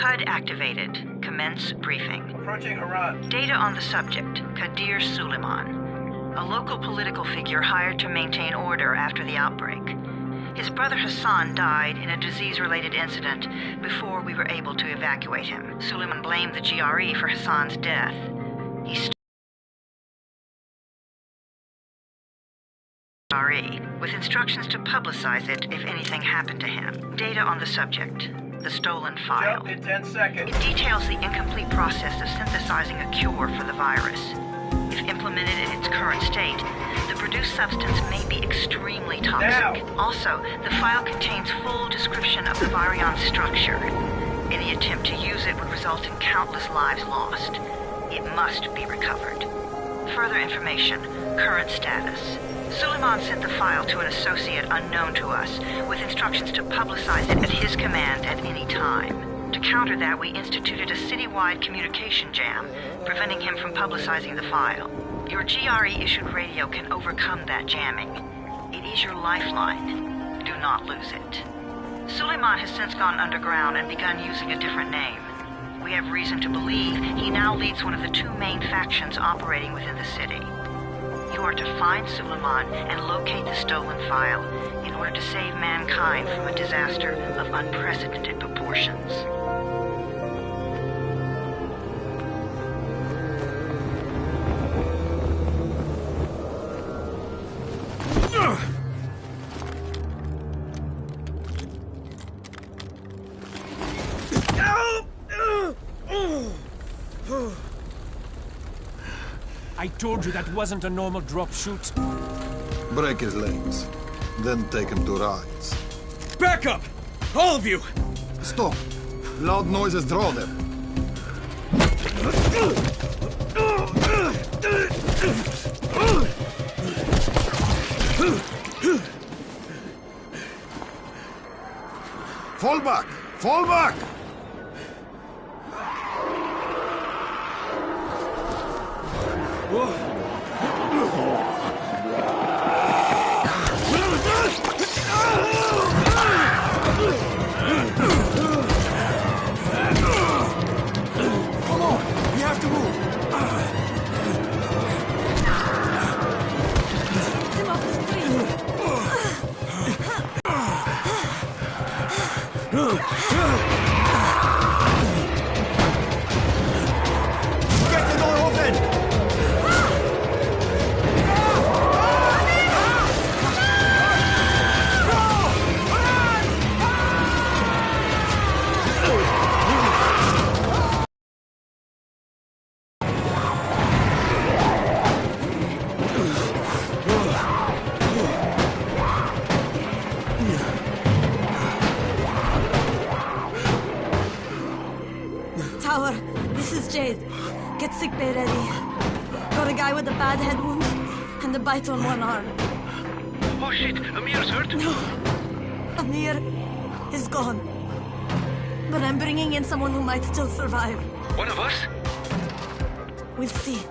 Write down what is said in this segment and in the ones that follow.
HUD activated. Commence briefing. Approaching Harad. Data on the subject, Kadir Suleiman. A local political figure hired to maintain order after the outbreak. His brother Hassan died in a disease-related incident before we were able to evacuate him. Suleiman blamed the GRE for Hassan's death. He with instructions to publicize it if anything happened to him. Data on the subject, the stolen file. Jump in 10 seconds. It details the incomplete process of synthesizing a cure for the virus. If implemented in its current state, the produced substance may be extremely toxic. Now. Also, the file contains full description of the virion structure. Any attempt to use it would result in countless lives lost. It must be recovered. Further information, current status. Suleiman sent the file to an associate unknown to us, with instructions to publicize it at his command at any time. To counter that, we instituted a citywide communication jam, preventing him from publicizing the file. Your GRE-issued radio can overcome that jamming. It is your lifeline. Do not lose it. Suleiman has since gone underground and begun using a different name. We have reason to believe he now leads one of the two main factions operating within the city. You are to find Suleiman and locate the stolen file in order to save mankind from a disaster of unprecedented proportions. I told you that wasn't a normal drop shoot. Break his legs, then take him to rides. Back up! All of you! Stop! Loud noises draw them. Fall back! Fall back! Come on! We have to move! Get him off the street! Get the door open! Tower, this is Jade. Get sickbay ready. Got a guy with a bad head wound and a bite on one arm. Oh shit, Amir's hurt? No, Amir is gone. But I'm bringing in someone who might still survive. One of us? We'll see.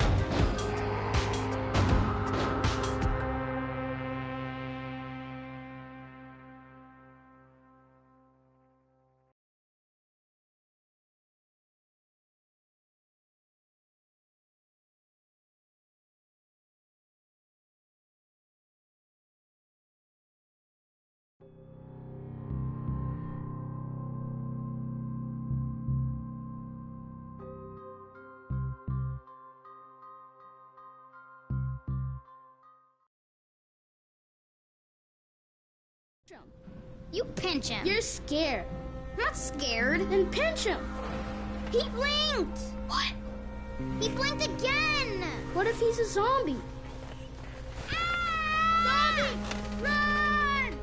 You pinch him. You're scared. I'm not scared. Then pinch him. He blinked. What? He blinked again. What if he's a zombie? Ah! Zombie! Run!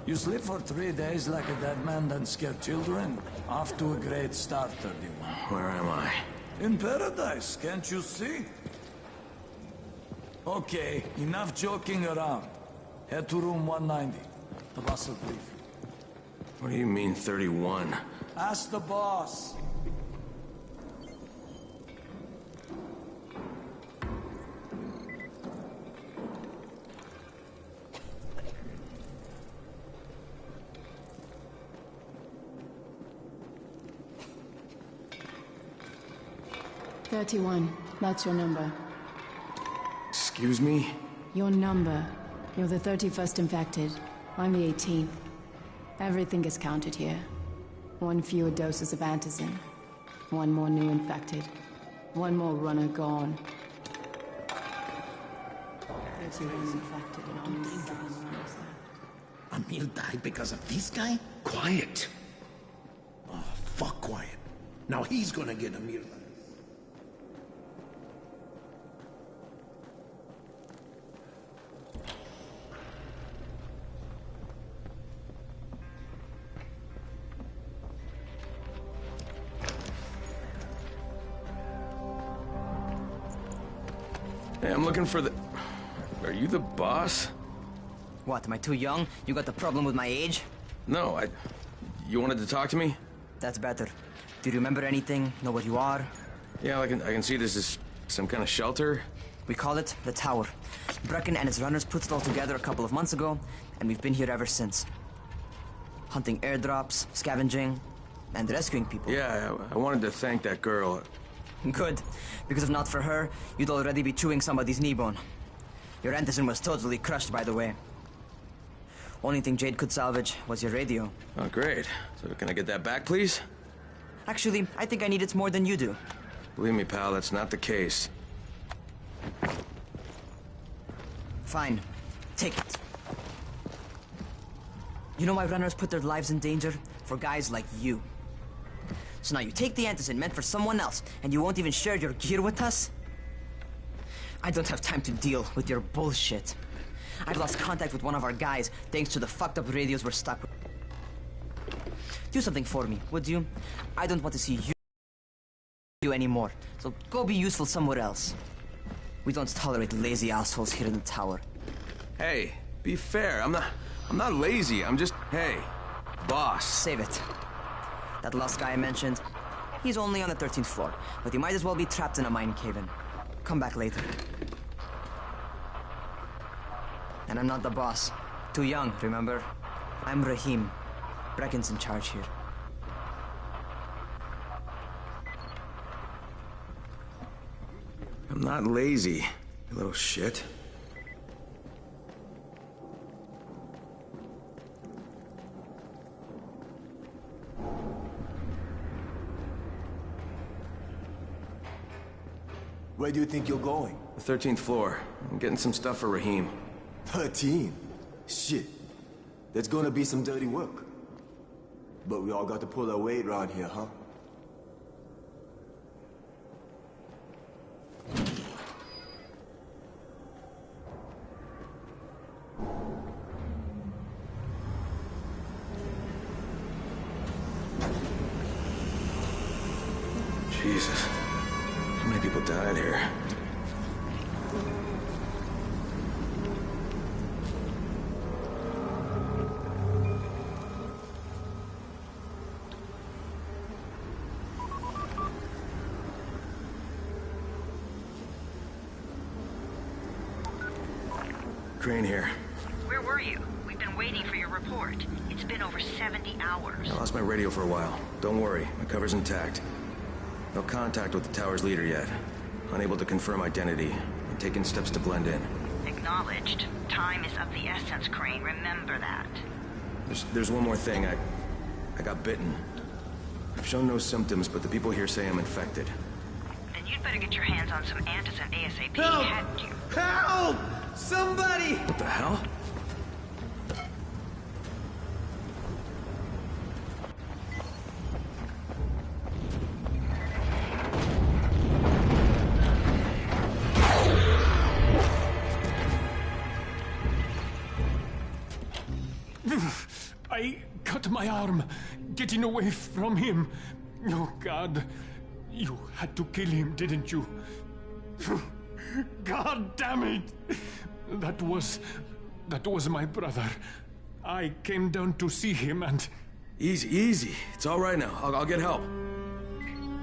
You sleep for 3 days like a dead man, then scare children? Off to a great start, 31. Where am I? In paradise, can't you see? Okay, enough joking around. Head to room 190. The boss will brief you. What do you mean, 31? Ask the boss. That's your number. Excuse me? Your number. You're the 31st infected. I'm the 18th. Everything is counted here. 1 fewer doses of antizin. 1 more new infected. 1 more runner gone. 31 infected and only 7 runners left. Amir died because of this guy? Quiet. Oh, fuck quiet. Now he's gonna get Amir. Hey, I'm looking for the... Are you the boss? What, am I too young? You got the problem with my age? No, You wanted to talk to me? That's better. Do you remember anything? Know what you are? Yeah, I can see this is some kind of shelter. We call it the Tower. Brecken and his runners put it all together a couple of months ago, and we've been here ever since. Hunting airdrops, scavenging, and rescuing people. Yeah, I wanted to thank that girl. Good, because if not for her, you'd already be chewing somebody's knee bone. Your antizin was totally crushed, by the way. Only thing Jade could salvage was your radio. Oh, great. So can I get that back, please? Actually, I think I need it more than you do. Believe me, pal, that's not the case. Fine. Take it. You know why runners put their lives in danger? For guys like you. So now you take the antizin meant for someone else, and you won't even share your gear with us? I don't have time to deal with your bullshit. I've lost contact with one of our guys, thanks to the fucked up radios we're stuck with. Do something for me, would you? I don't want to see you anymore, so go be useful somewhere else. We don't tolerate lazy assholes here in the Tower. Hey, be fair. I'm not lazy. I'm just... Hey, boss. Save it. That last guy I mentioned, he's only on the 13th floor, but he might as well be trapped in a mine cave-in. Come back later. And I'm not the boss. Too young, remember? I'm Rahim. Brecken's in charge here. I'm not lazy, you little shit. Where do you think you're going? The 13th floor. I'm getting some stuff for Rahim. 13? Shit. There's gonna be some dirty work. But we all got to pull our weight around here, huh? Jesus. How many people died here? Crane here. Where were you? We've been waiting for your report. It's been over 70 hours. I lost my radio for a while. Don't worry, my cover's intact. No contact with the tower's leader yet. Unable to confirm identity. I'm taking steps to blend in. Acknowledged. Time is of the essence, Crane. Remember that. There's one more thing. I got bitten. I've shown no symptoms, but the people here say I'm infected. Then you'd better get your hands on some antizin ASAP, Help! hadn't you? Help! Somebody! What the hell? I cut my arm, getting away from him. Oh, God. You had to kill him, didn't you? God damn it! That was That was my brother. I came down to see him and... Easy, easy. It's all right now. I'll get help.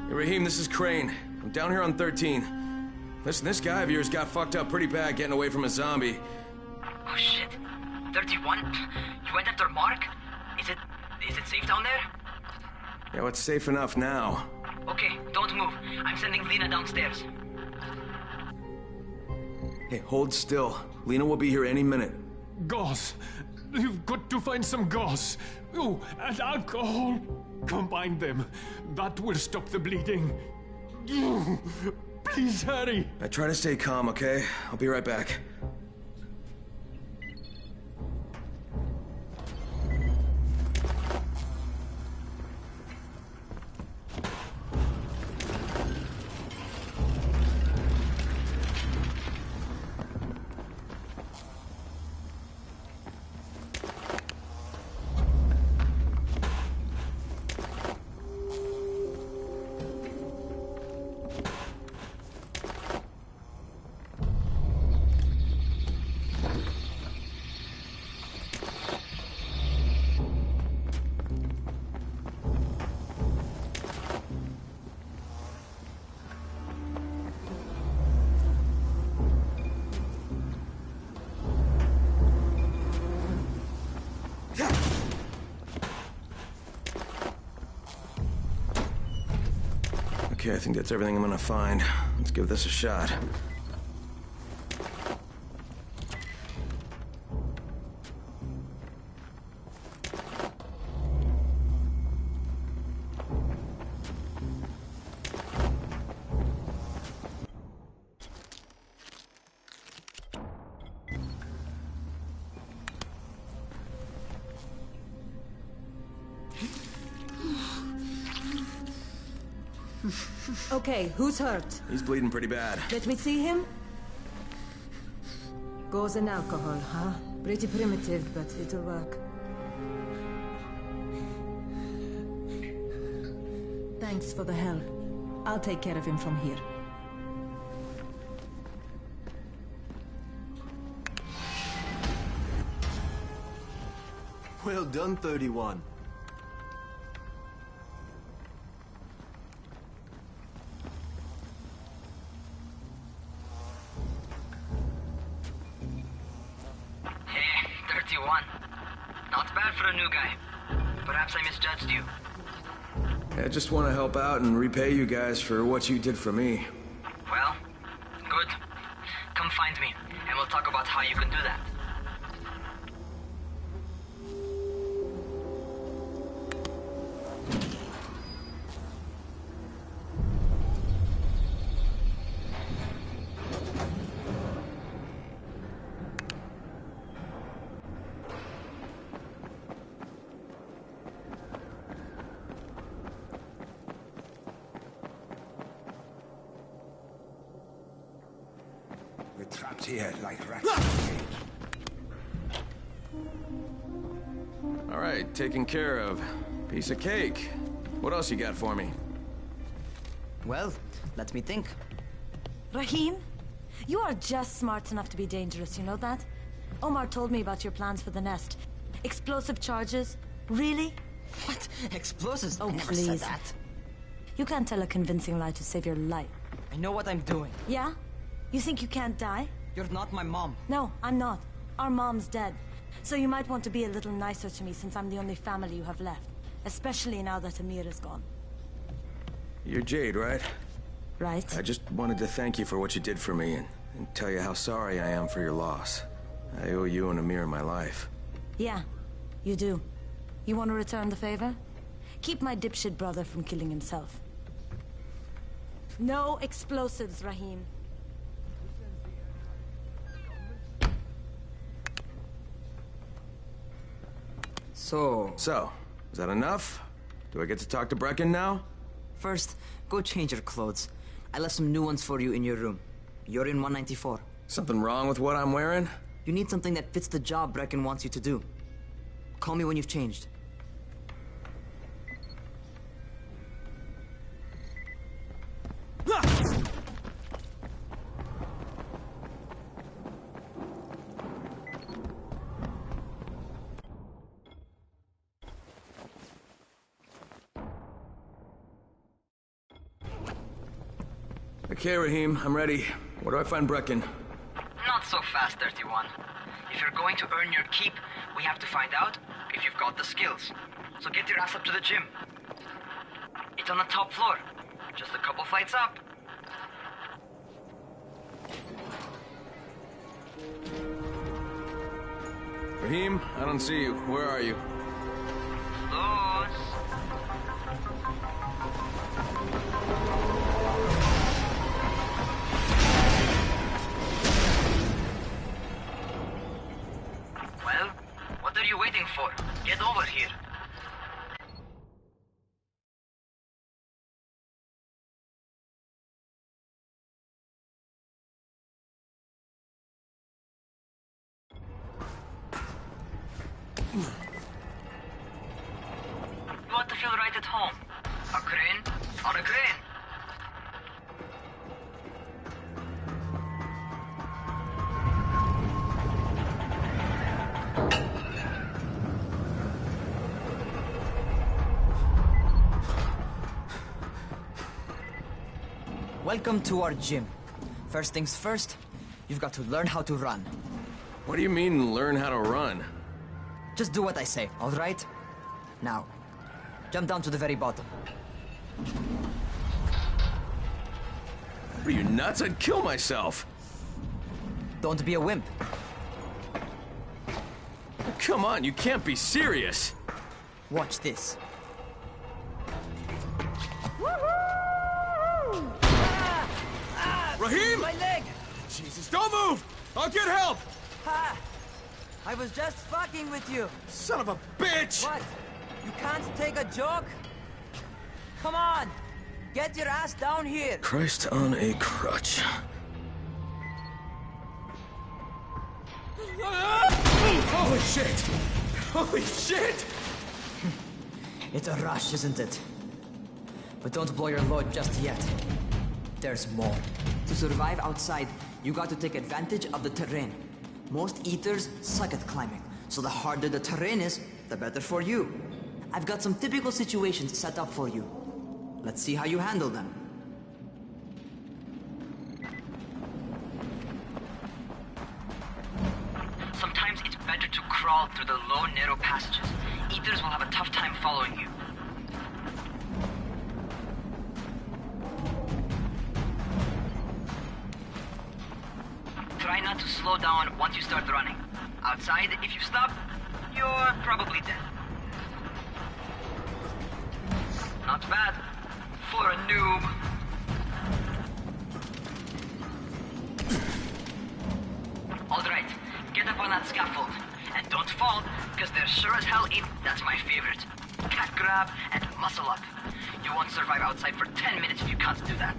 Hey, Raheem, this is Crane. I'm down here on 13. Listen, this guy of yours got fucked up pretty bad getting away from a zombie. Oh shit. 31? You went after Mark? Is it safe down there? Yeah, well, it's safe enough now. Okay, don't move. I'm sending Lena downstairs. Hey, hold still. Lena will be here any minute. Gauze. You've got to find some gauze. Oh, and alcohol. Combine them. That will stop the bleeding. Please hurry. I try to stay calm, okay? I'll be right back. Okay, I think that's everything I'm gonna find. Let's give this a shot. Okay, who's hurt? He's bleeding pretty bad. Let me see him. Gauze and alcohol, huh? Pretty primitive, but it'll work. Thanks for the help. I'll take care of him from here. Well done, 31. Not bad for a new guy. Perhaps I misjudged you. I just want to help out and repay you guys for what you did for me. Well, good. Come find me, and we'll talk about how you can do that. We're trapped here like rats in a cage. All right, taken care of. Piece of cake. What else you got for me? Well, let me think. Raheem, you are just smart enough to be dangerous, you know that? Omar told me about your plans for the nest. Explosive charges? Really? What? Explosives? Oh, I never please. said that. You can't tell a convincing lie to save your life. I know what I'm doing. Yeah? You think you can't die? You're not my mom. No, I'm not. Our mom's dead. So you might want to be a little nicer to me since I'm the only family you have left. Especially now that Amir is gone. You're Jade, right? Right. I just wanted to thank you for what you did for me and tell you how sorry I am for your loss. I owe you and Amir my life. Yeah, you do. You want to return the favor? Keep my dipshit brother from killing himself. No explosives, Raheem. So, is that enough? Do I get to talk to Brecken now? First, go change your clothes. I left some new ones for you in your room. You're in 194. Something wrong with what I'm wearing? You need something that fits the job Brecken wants you to do. Call me when you've changed. Okay, Raheem, I'm ready. Where do I find Brecken? Not so fast, 31. If you're going to earn your keep, we have to find out if you've got the skills. So get your ass up to the gym. It's on the top floor. Just a couple flights up. Raheem, I don't see you. Where are you? Close. Well, what are you waiting for? Get over here. You want to feel right at home. A crane on a crane. Welcome to our gym. First things first, you've got to learn how to run. What do you mean, learn how to run? Just do what I say, all right? Now, jump down to the very bottom. Are you nuts? I'd kill myself. Don't be a wimp. Come on, you can't be serious. Watch this. Raheem! My leg! Jesus, don't move! I'll get help! Ha! I was just fucking with you. Son of a bitch! What? You can't take a joke? Come on! Get your ass down here! Christ on a crutch. Holy shit! Holy shit! It's a rush, isn't it? But don't blow your load just yet. There's more. To survive outside, you got to take advantage of the terrain. Most eaters suck at climbing, so the harder the terrain is, the better for you. I've got some typical situations set up for you. Let's see how you handle them. Sometimes it's better to crawl through the low, narrow passages. Eaters will have a tough time following you. Try not to slow down once you start running. Outside, if you stop, you're probably dead. Not bad for a noob. Alright, get up on that scaffold. And don't fall, because there sure as hell ain't. That's my favorite. Cat grab and muscle up. You won't survive outside for 10 minutes if you can't do that.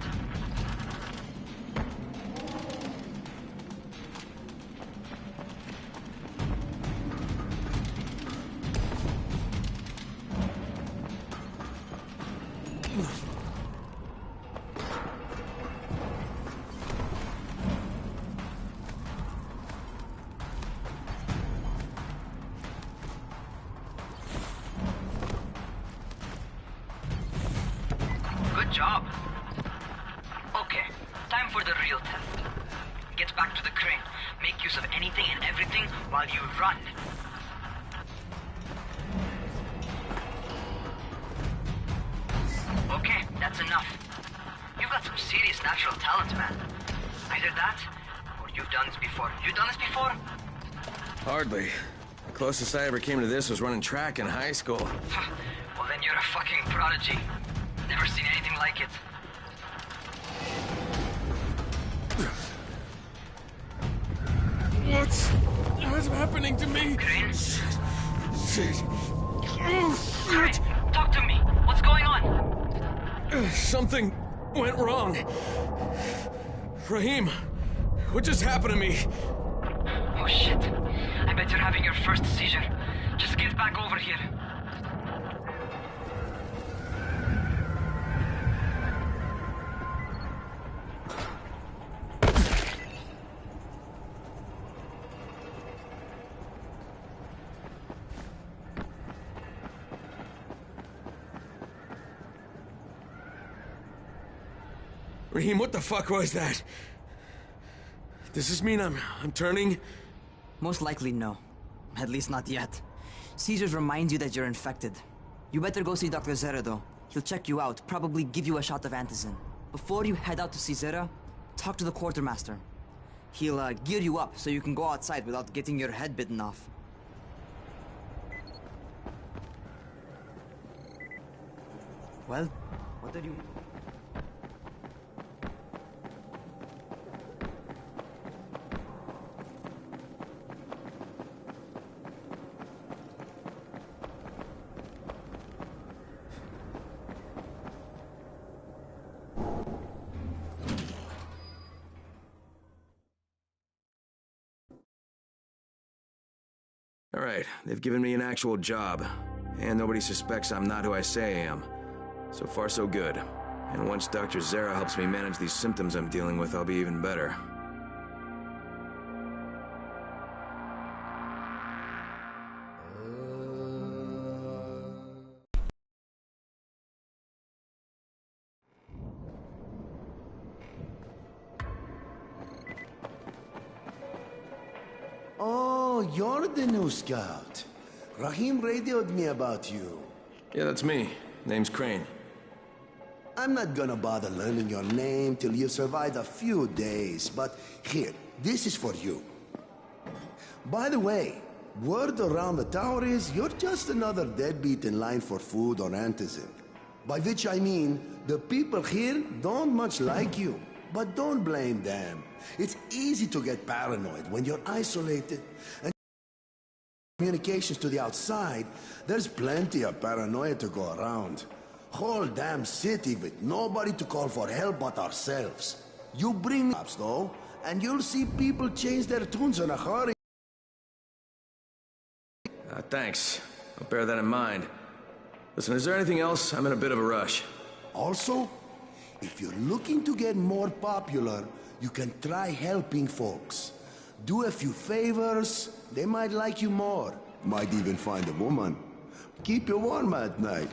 Good job. Okay, time for the real test. Get back to the crane. Make use of anything and everything while you run. Okay, that's enough. You've got some serious natural talent, man. Either that, or you've done this before. You done this before? Hardly. The closest I ever came to this was running track in high school. Well, then you're a fucking prodigy. Never seen anything like it. What's happening to me? Crane? Shit. Oh, Crane, shit. talk to me. What's going on? Something went wrong. Raheem, what just happened to me? Oh shit. I bet you're having your first seizure. Just get back over here. Raheem, what the fuck was that? Does this mean I'm turning? Most likely no. At least not yet. Caesars reminds you that you're infected. You better go see Dr. Zera though. He'll check you out, probably give you a shot of antizin. Before you head out to see Zera, talk to the quartermaster. He'll gear you up so you can go outside without getting your head bitten off. Well, what did you... All right, they've given me an actual job. And nobody suspects I'm not who I say I am. So far, so good. And once Dr. Zera helps me manage these symptoms I'm dealing with, I'll be even better. Oh, you're the new scout. Raheem radioed me about you. Yeah, that's me. Name's Crane. I'm not gonna bother learning your name till you survive a few days, but here, this is for you. By the way, word around the tower is you're just another deadbeat in line for food or antizin. By which I mean, the people here don't much like you. But don't blame them. It's easy to get paranoid when you're isolated. And communications to the outside, there's plenty of paranoia to go around. Whole damn city with nobody to call for help but ourselves. You bring me ups though, and you'll see people change their tunes in a hurry. Thanks. I'll bear that in mind. Listen, is there anything else? I'm in a bit of a rush. Also, if you're looking to get more popular, you can try helping folks. Do a few favors, they might like you more. Might even find a woman. Keep you warm at night.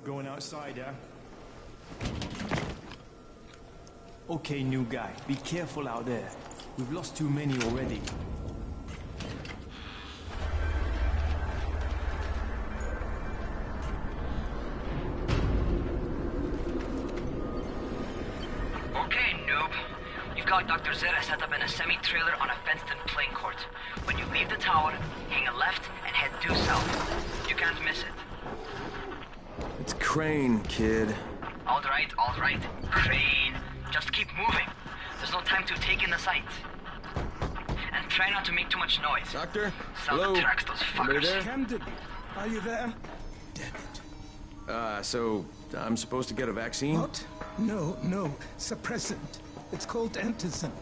Going outside, yeah? Okay, new guy, be careful out there. We've lost too many already. Okay, noob. You've got Dr. Zera set up in a semi-trailer on a fenced-in playing court. When you leave the tower, hang a left and head due south. You can't miss it. It's Crane, kid. All right. Crane. Just keep moving. There's no time to take in the sight. And try not to make too much noise. Doctor? Sound Hello? attracts those fuckers. There? Camden, are you there? Damn it. So I'm supposed to get a vaccine? What? No. Suppressant. It's called antizin.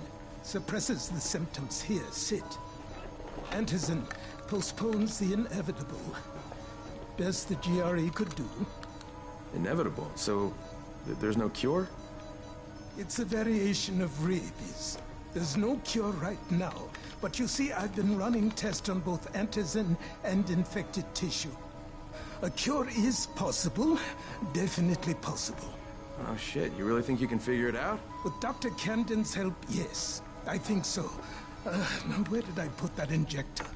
Suppresses the symptoms. Here, sit. Antizin postpones the inevitable. Best the GRE could do. Inevitable? So there's no cure? It's a variation of rabies. There's no cure right now, but you see, I've been running tests on both antizin and infected tissue. A cure is possible, definitely possible. Oh shit, you really think you can figure it out? With Dr. Camden's help, yes. I think so. Now where did I put that injector?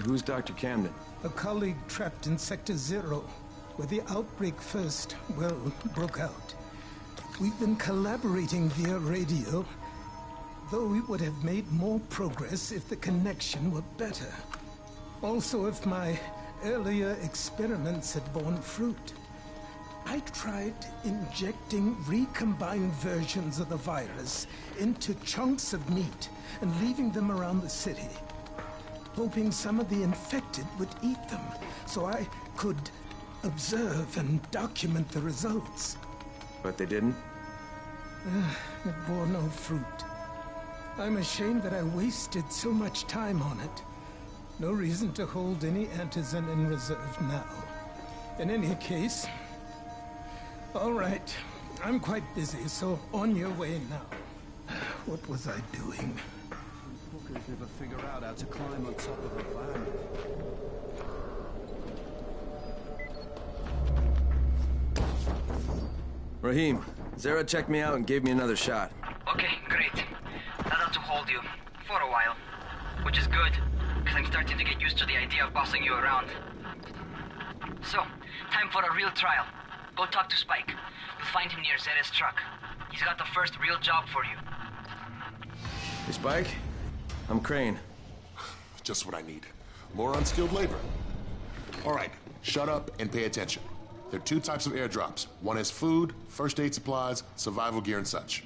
Who's Dr. Camden? A colleague trapped in Sector 0, where the outbreak first, well, broke out. We've been collaborating via radio, though we would have made more progress if the connection were better. Also, if my earlier experiments had borne fruit. I tried injecting recombined versions of the virus into chunks of meat and leaving them around the city, hoping some of the infected would eat them, so I could observe and document the results. But they didn't? It bore no fruit. I'm ashamed that I wasted so much time on it. No reason to hold any antizin in reserve now. In any case, All right. I'm quite busy, so on your way now. What was I doing? Hookers never figure out how to climb on top of a van. Rahim, Zara checked me out and gave me another shot. Okay, great. That ought to hold you. For a while. Which is good, because I'm starting to get used to the idea of bossing you around. So, time for a real trial. Go talk to Spike. You'll find him near Zera's truck. He's got the first real job for you. Hey, Spike? I'm Crane. Just what I need. More unskilled labor. All right, shut up and pay attention. There are two types of airdrops. One has food, first aid supplies, survival gear, and such.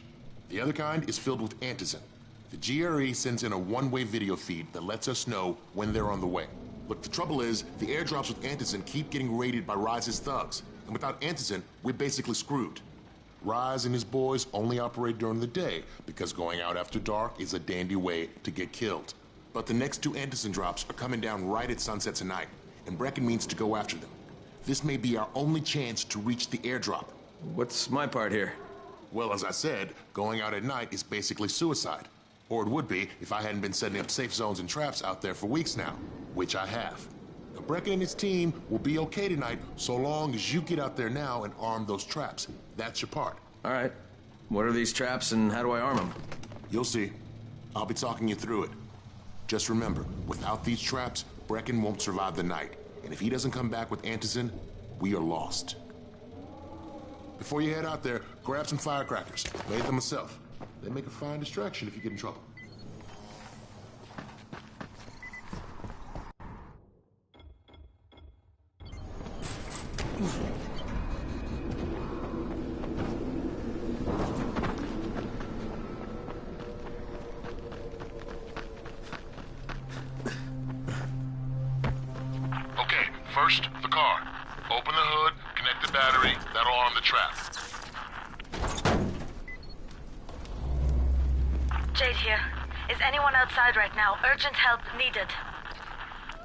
The other kind is filled with antizin. The GRE sends in a one-way video feed that lets us know when they're on the way. Look, the trouble is, the airdrops with antizin keep getting raided by Rise's thugs. And without antizin, we're basically screwed. Rise and his boys only operate during the day because going out after dark is a dandy way to get killed. But the next two antizin drops are coming down right at sunset tonight, and Brecken means to go after them. This may be our only chance to reach the airdrop. What's my part here? Well, as I said, going out at night is basically suicide. Or it would be if I hadn't been setting up safe zones and traps out there for weeks now, which I have. Now, Brecken and his team will be okay tonight so long as you get out there now and arm those traps. That's your part. All right. What are these traps and how do I arm them? You'll see. I'll be talking you through it. Just remember, without these traps, Brecken won't survive the night. And if he doesn't come back with antizin, we are lost. Before you head out there, grab some firecrackers. Made them myself. They make a fine distraction if you get in trouble. Okay, first, the car. Open the hood, connect the battery, that'll arm the trap. Jade here. Is anyone outside right now? Urgent help needed.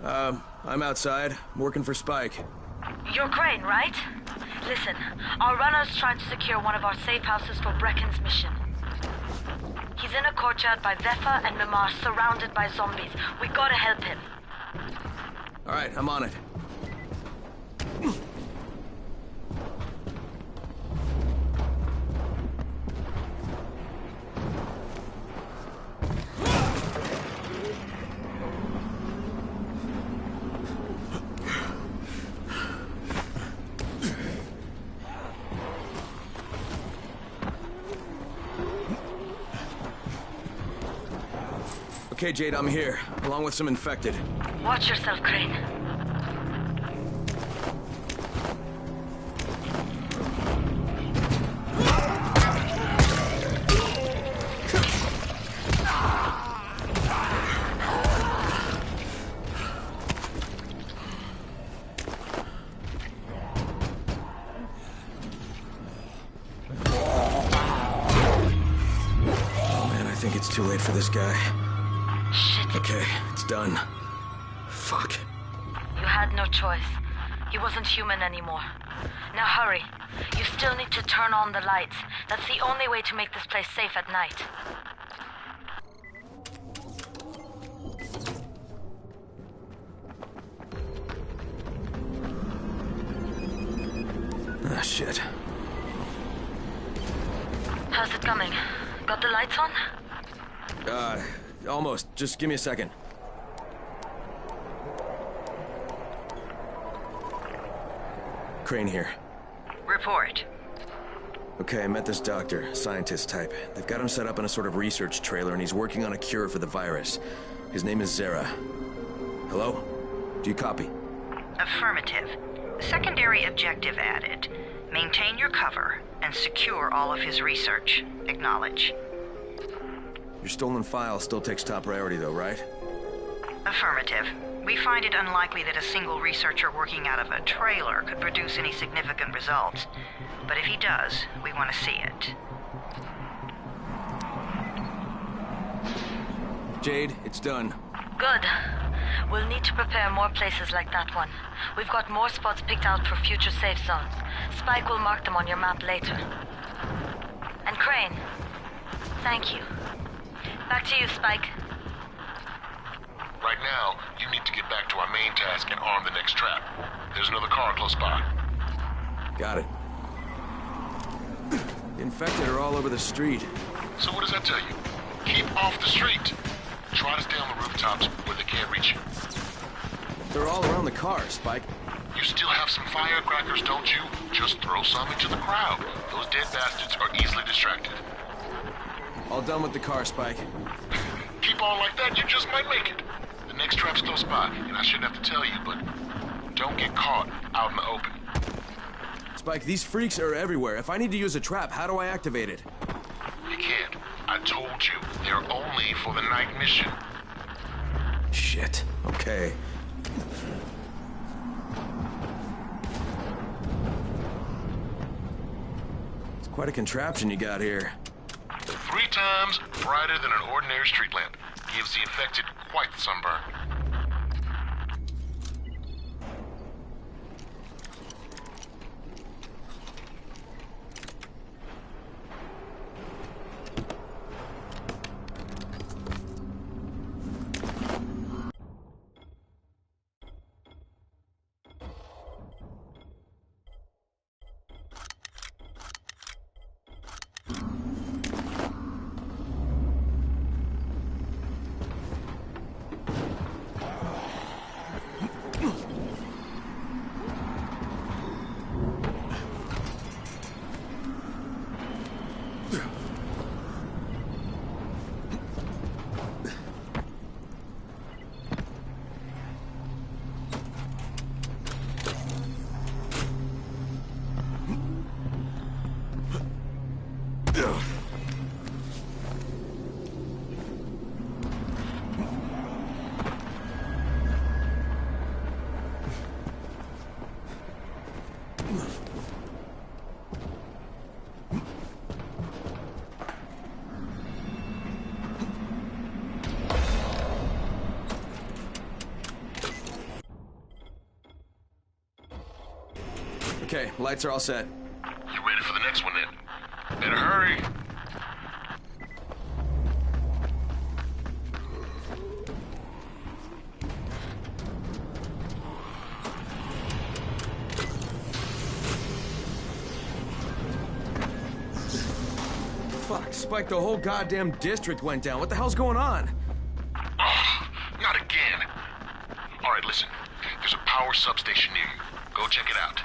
I'm outside, working for Spike. You're Crane, right? Listen, our runner's trying to secure one of our safe houses for Brecken's mission. He's in a courtyard by Zephyr and Mimar, surrounded by zombies. We gotta help him. All right, I'm on it. Okay, Jade, I'm here, along with some infected. Watch yourself, Crane. Oh man, I think it's too late for this guy. Shit. Okay, it's done. Fuck. You had no choice. He wasn't human anymore. Now hurry. You still need to turn on the lights. That's the only way to make this place safe at night. Ah, shit. How's it coming? Got the lights on? Almost. Just give me a second. Crane here. Report. Okay, I met this doctor, scientist type. They've got him set up in a sort of research trailer, and he's working on a cure for the virus. His name is Zera. Hello? Do you copy? Affirmative. Secondary objective added. Maintain your cover and secure all of his research. Acknowledge. Your stolen file still takes top priority, though, right? Affirmative. We find it unlikely that a single researcher working out of a trailer could produce any significant results. But if he does, we want to see it. Jade, it's done. Good. We'll need to prepare more places like that one. We've got more spots picked out for future safe zones. Spike will mark them on your map later. And Crane, thank you. Back to you, Spike. Right now, you need to get back to our main task and arm the next trap. There's another car close by. Got it. The infected are all over the street. So what does that tell you? Keep off the street. Try to stay on the rooftops where they can't reach you. They're all around the car, Spike. You still have some firecrackers, don't you? Just throw some into the crowd. Those dead bastards are easily distracted. All done with the car, Spike. Keep on like that, you just might make it. The next trap's close by, and I shouldn't have to tell you, but don't get caught out in the open. Spike, these freaks are everywhere. If I need to use a trap, how do I activate it? You can't. I told you, they're only for the night mission. Shit. Okay. It's quite a contraption you got here. 3 times brighter than an ordinary street lamp. Gives the infected quite the sunburn. Okay, lights are all set. You ready for the next one then? Better hurry. Fuck, Spike, the whole goddamn district went down. What the hell's going on? Oh, not again. All right, listen. There's a power substation near you. Go check it out.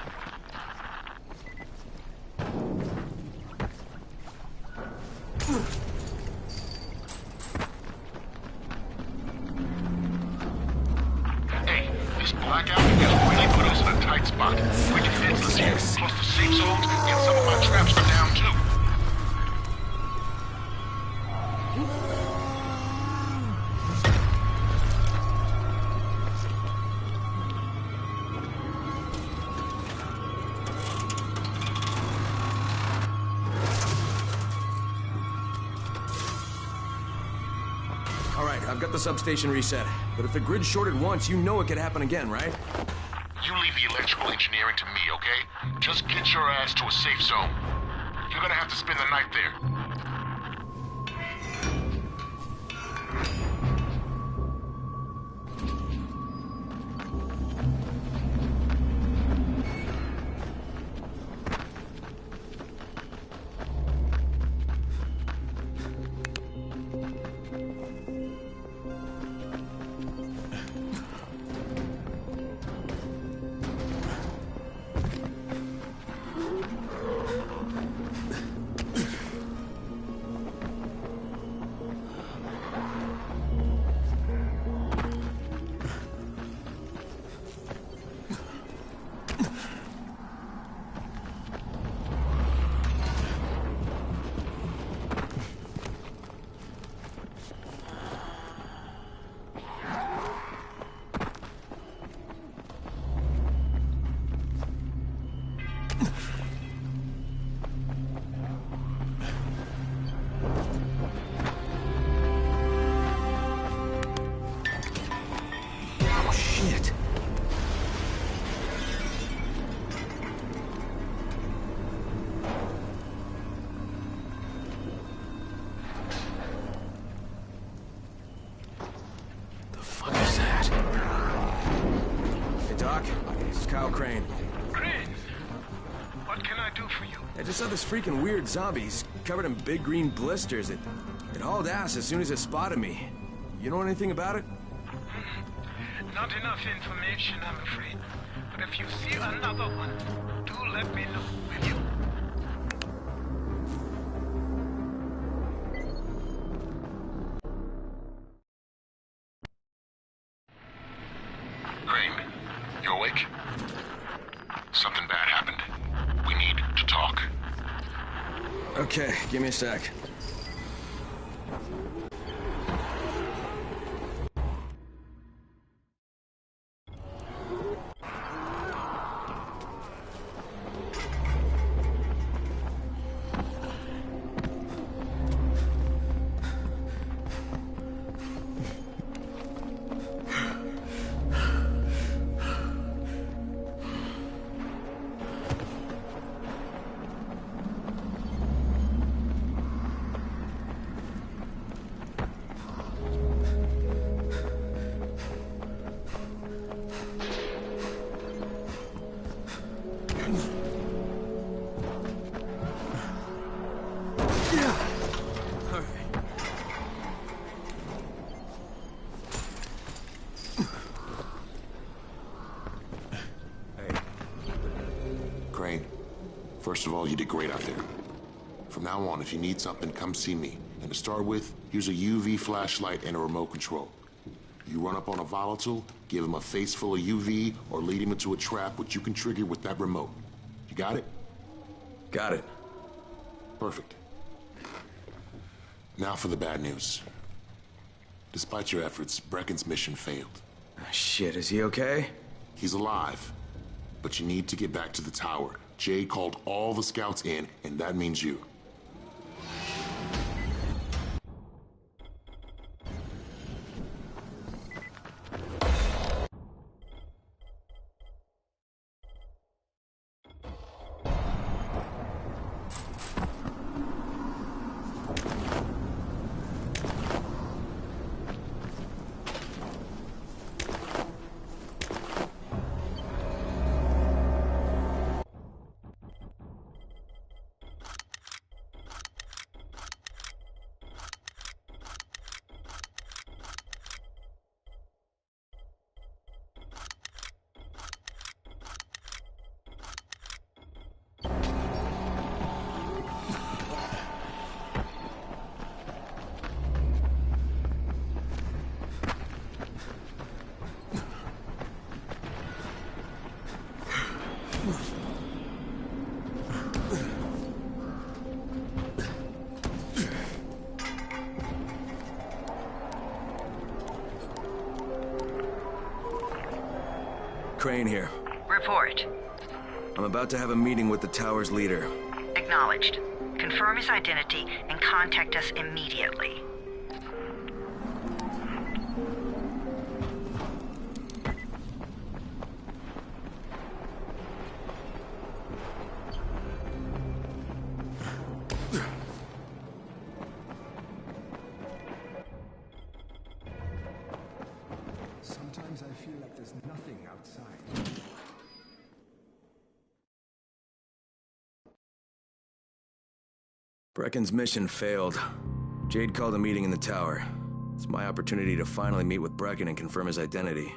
Hey, this blackout has really put us in a tight spot. We're defenseless here, plus the safe zones and some of my traps are down too. I've got the substation reset, but if the grid's shorted once, you know it could happen again, right? You leave the electrical engineering to me, okay? Just get your ass to a safe zone. You're gonna have to spend the night there. saw this freaking weird zombie. He's covered in big green blisters. It hauled ass as soon as it spotted me. You know anything about it? Not enough information, I'm afraid. But if you see another one, do let me know, will you? Crane, you awake? Something bad happened. We need to talk. Okay, give me a sec. First of all, you did great out there. From now on, if you need something, come see me. And to start with, here's a UV flashlight and a remote control. You run up on a volatile, give him a face full of UV, or lead him into a trap which you can trigger with that remote. You got it? Got it. Perfect. Now for the bad news. Despite your efforts, Brecken's mission failed. Shit, is he okay? He's alive. But you need to get back to the tower. Jade called all the scouts in, and that means you. Crane here. Report. I'm about to have a meeting with the tower's leader. Acknowledged. Confirm his identity and contact us immediately. Sometimes I feel like there's nothing outside. Brecken's mission failed. Jade called a meeting in the tower. It's my opportunity to finally meet with Brecken and confirm his identity.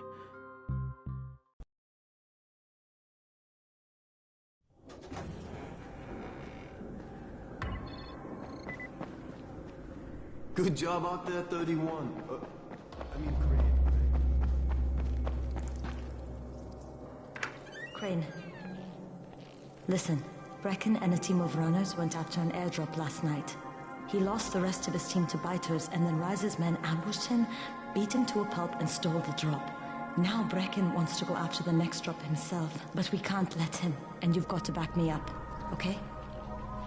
Good job out there, 31. Crane. Listen, Brecken and a team of runners went after an airdrop last night. He lost the rest of his team to biters, and then Rise's men ambushed him, beat him to a pulp, and stole the drop. Now Brecken wants to go after the next drop himself, but we can't let him, and you've got to back me up, okay?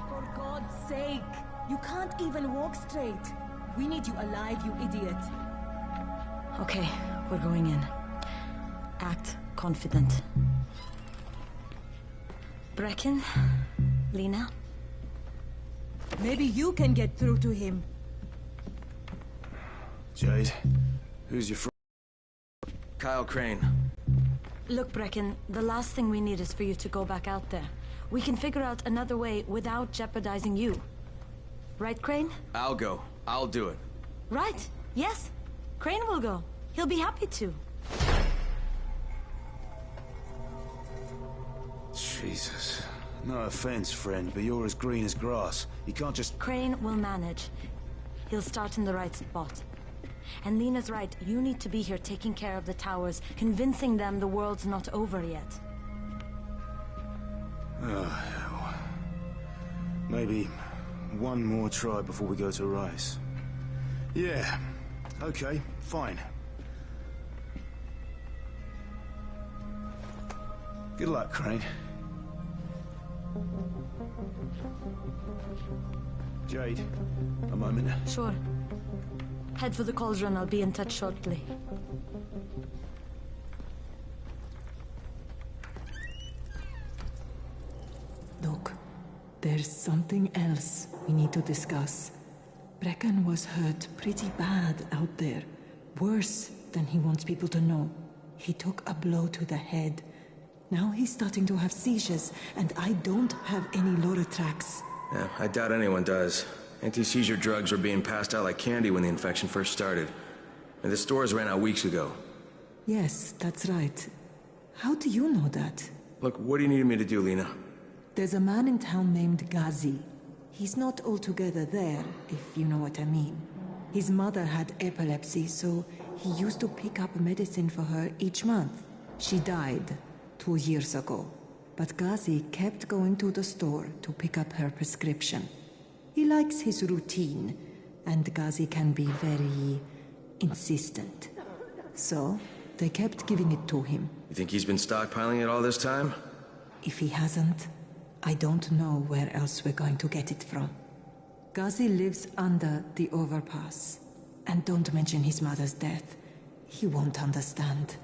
For God's sake! You can't even walk straight. We need you alive, you idiot. Okay, we're going in. Act confident. Brecken? Lena? Maybe you can get through to him. Jade, who's your friend? Kyle Crane. Look, Brecken, the last thing we need is for you to go back out there. we can figure out another way without jeopardizing you. Right, Crane? I'll go. I'll do it. Right. Yes. Crane will go. He'll be happy to. Jesus. No offense, friend, but you're as green as grass. You can't just... Crane will manage. He'll start in the right spot. And Lena's right, you need to be here taking care of the towers, convincing them the world's not over yet. Oh, hell. Maybe one more try before we go to Rice. Yeah, okay, fine. Good luck, Crane. Jade, a moment. Sure. Head for the cauldron, I'll be in touch shortly. Look, there's something else we need to discuss. Brecken was hurt pretty bad out there. Worse than he wants people to know. He took a blow to the head. Now he's starting to have seizures, and I don't have any Loratrax. Yeah, I doubt anyone does. Anti-seizure drugs were being passed out like candy when the infection first started. And the stores ran out weeks ago. Yes, that's right. How do you know that? Look, what do you need me to do, Lena? There's a man in town named Ghazi. He's not altogether there, if you know what I mean. His mother had epilepsy, so he used to pick up medicine for her each month. She died 2 years ago, but Ghazi kept going to the store to pick up her prescription. He likes his routine, and Ghazi can be very insistent. So, they kept giving it to him. You think he's been stockpiling it all this time? If he hasn't, I don't know where else we're going to get it from. Ghazi lives under the overpass. And don't mention his mother's death. He won't understand.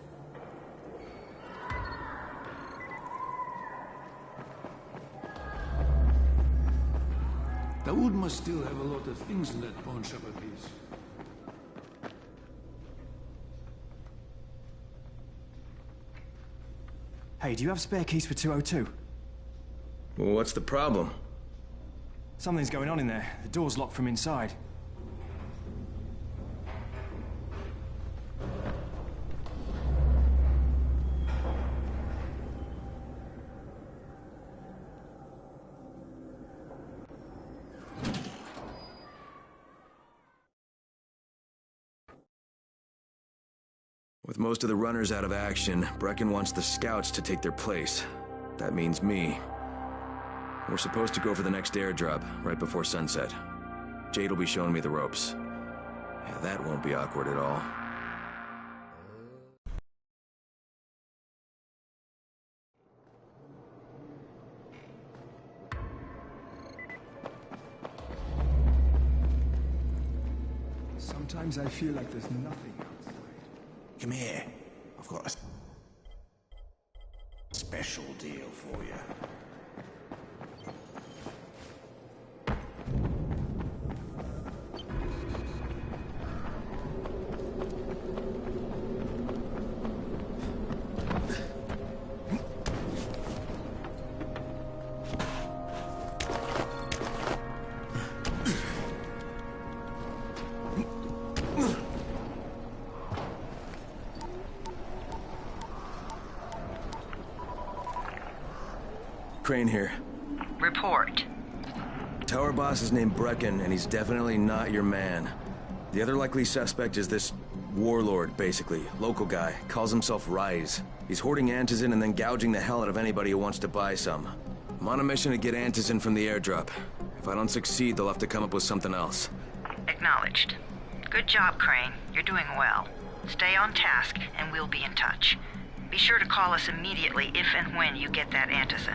Dawood must still have a lot of things in that pawn shop of his. Hey, do you have spare keys for 202? Well, what's the problem? Something's going on in there. The door's locked from inside. With most of the runners out of action, Brecken wants the scouts to take their place. That means me. We're supposed to go for the next airdrop, right before sunset. Jade will be showing me the ropes. Yeah, that won't be awkward at all. Sometimes I feel like there's nothing outside. Come here. I've got a special deal for you. Crane here. Report. Tower boss is named Brecken, and he's definitely not your man. The other likely suspect is this warlord, basically. Local guy. Calls himself Rise. He's hoarding antizin and then gouging the hell out of anybody who wants to buy some. I'm on a mission to get antizin from the airdrop. If I don't succeed, they'll have to come up with something else. Acknowledged. Good job, Crane. You're doing well. Stay on task, and we'll be in touch. Be sure to call us immediately if and when you get that antizin.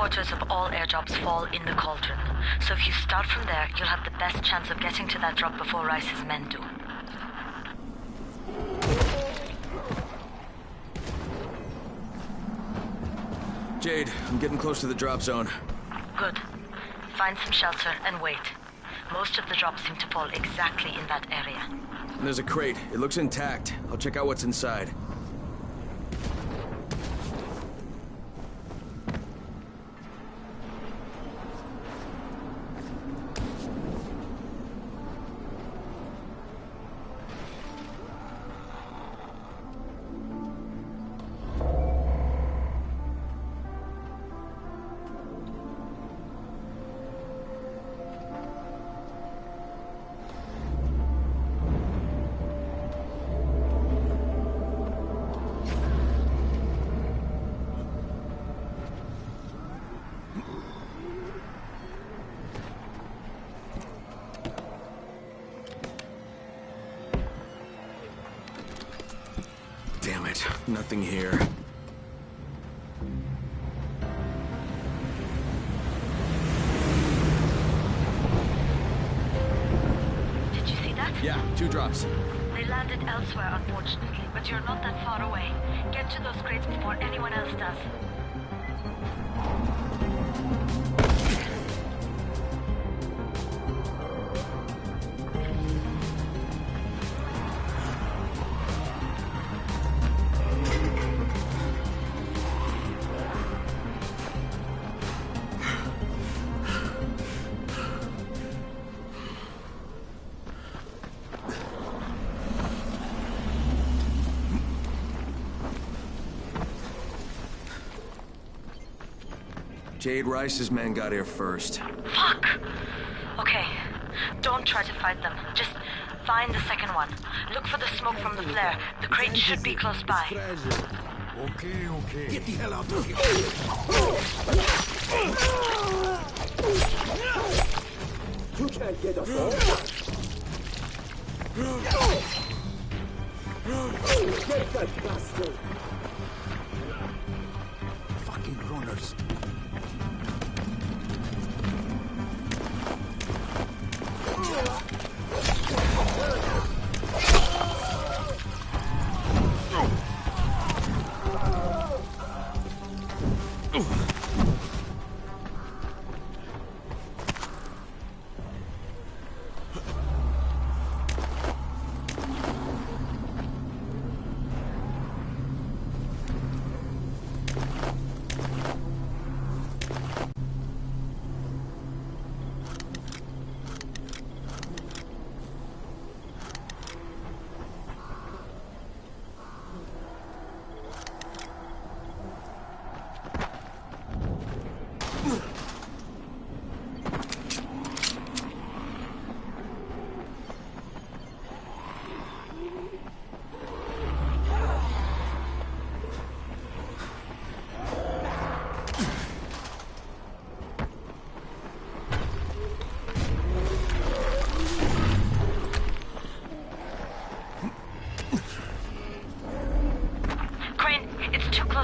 Three-quarters of all airdrops fall in the cauldron. So if you start from there, you'll have the best chance of getting to that drop before Rice's men do. Jade, I'm getting close to the drop zone. Good. Find some shelter and wait. Most of the drops seem to fall exactly in that area. And there's a crate. It looks intact. I'll check out what's inside. Damn it, nothing here. Did you see that? Yeah, 2 drops. They landed elsewhere, unfortunately, but you're not that far away. Get to those crates before anyone else does. Jade Rice's men got here first. Fuck! Okay, don't try to fight them. Just find the second one. Look for the smoke from the flare. The crate should be close by. Okay. Get the hell out of here. You can't get us all. Get that bastard. Fucking runners.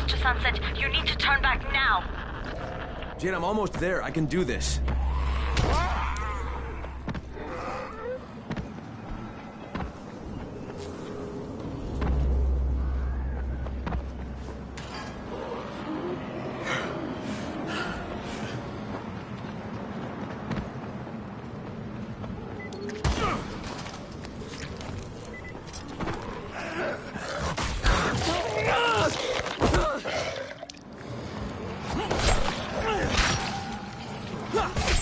To sunset. You need to turn back now. Jade, I'm almost there. I can do this. Ha!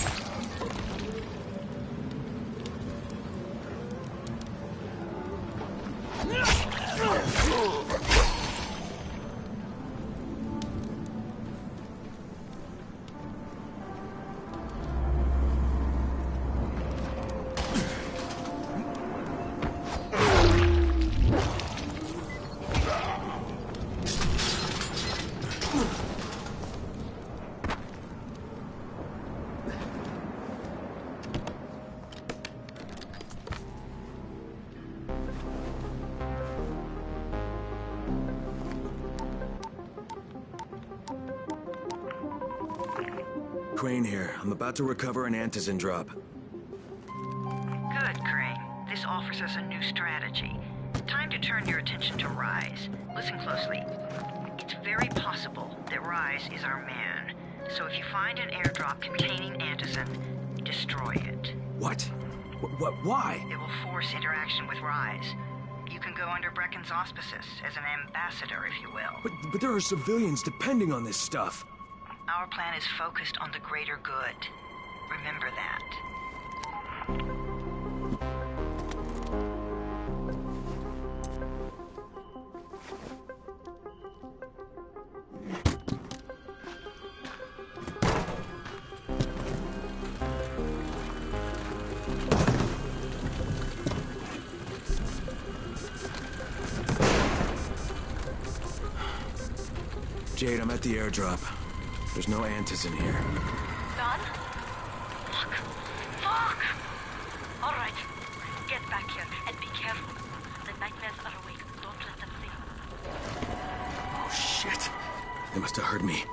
Crane here. I'm about to recover an antizin drop. Good, Crane. This offers us a new strategy. Time to turn your attention to Rise. Listen closely. It's very possible that Rise is our man. So if you find an airdrop containing antizin, destroy it. What? Why? It will force interaction with Rise. You can go under Brecken's auspices as an ambassador, if you will. But there are civilians depending on this stuff. Our plan is focused on the greater good. Remember that. Jade, I'm at the airdrop. There's no antizin here. Done? Fuck! All right. Get back here and be careful. The nightmares are awake. Don't let them see you. Oh, shit. They must have heard me.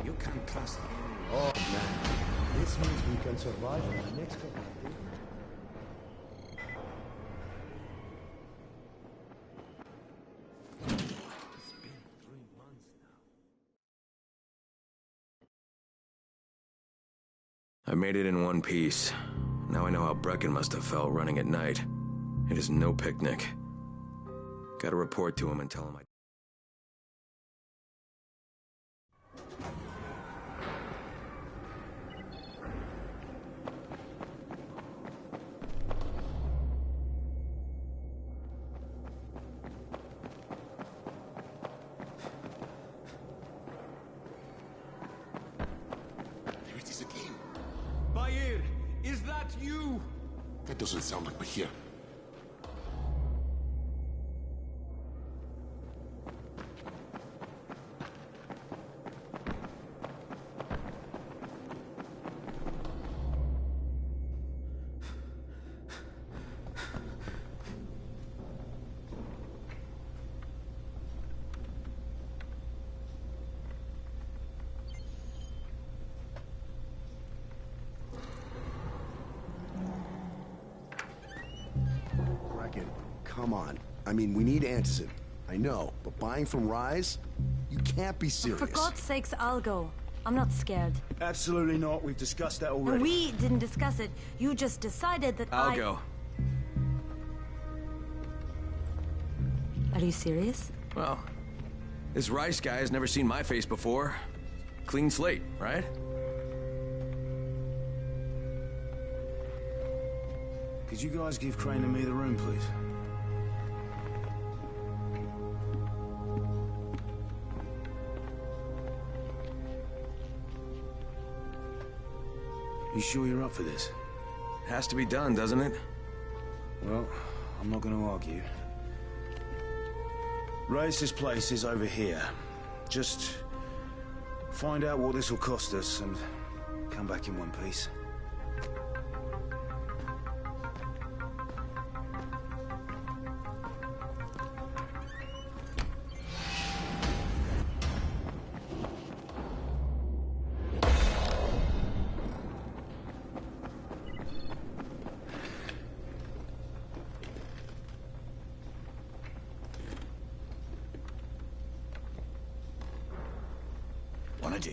You can't trust anyone. Oh, man. This means we can survive for the next couple of days. It's been 3 months now. I made it in one piece. Now I know how Brecken must have felt running at night. It is no picnic. Gotta report to him and tell him I... There it is again. Bayer, is that you? That doesn't sound like Bahir. Come on. I mean, we need antizin. I know, but buying from Rise? You can't be serious. For God's sakes, I'll go. I'm not scared. Absolutely not. We've discussed that already. We didn't discuss it. You just decided that I'll go. Are you serious? Well, this Rice guy has never seen my face before. Clean slate, right? Could you guys give Crane and me the room, please? You sure you're up for this? Has to be done, doesn't it? Well, I'm not gonna argue. Race's place is over here. Just find out what this will cost us and come back in one piece.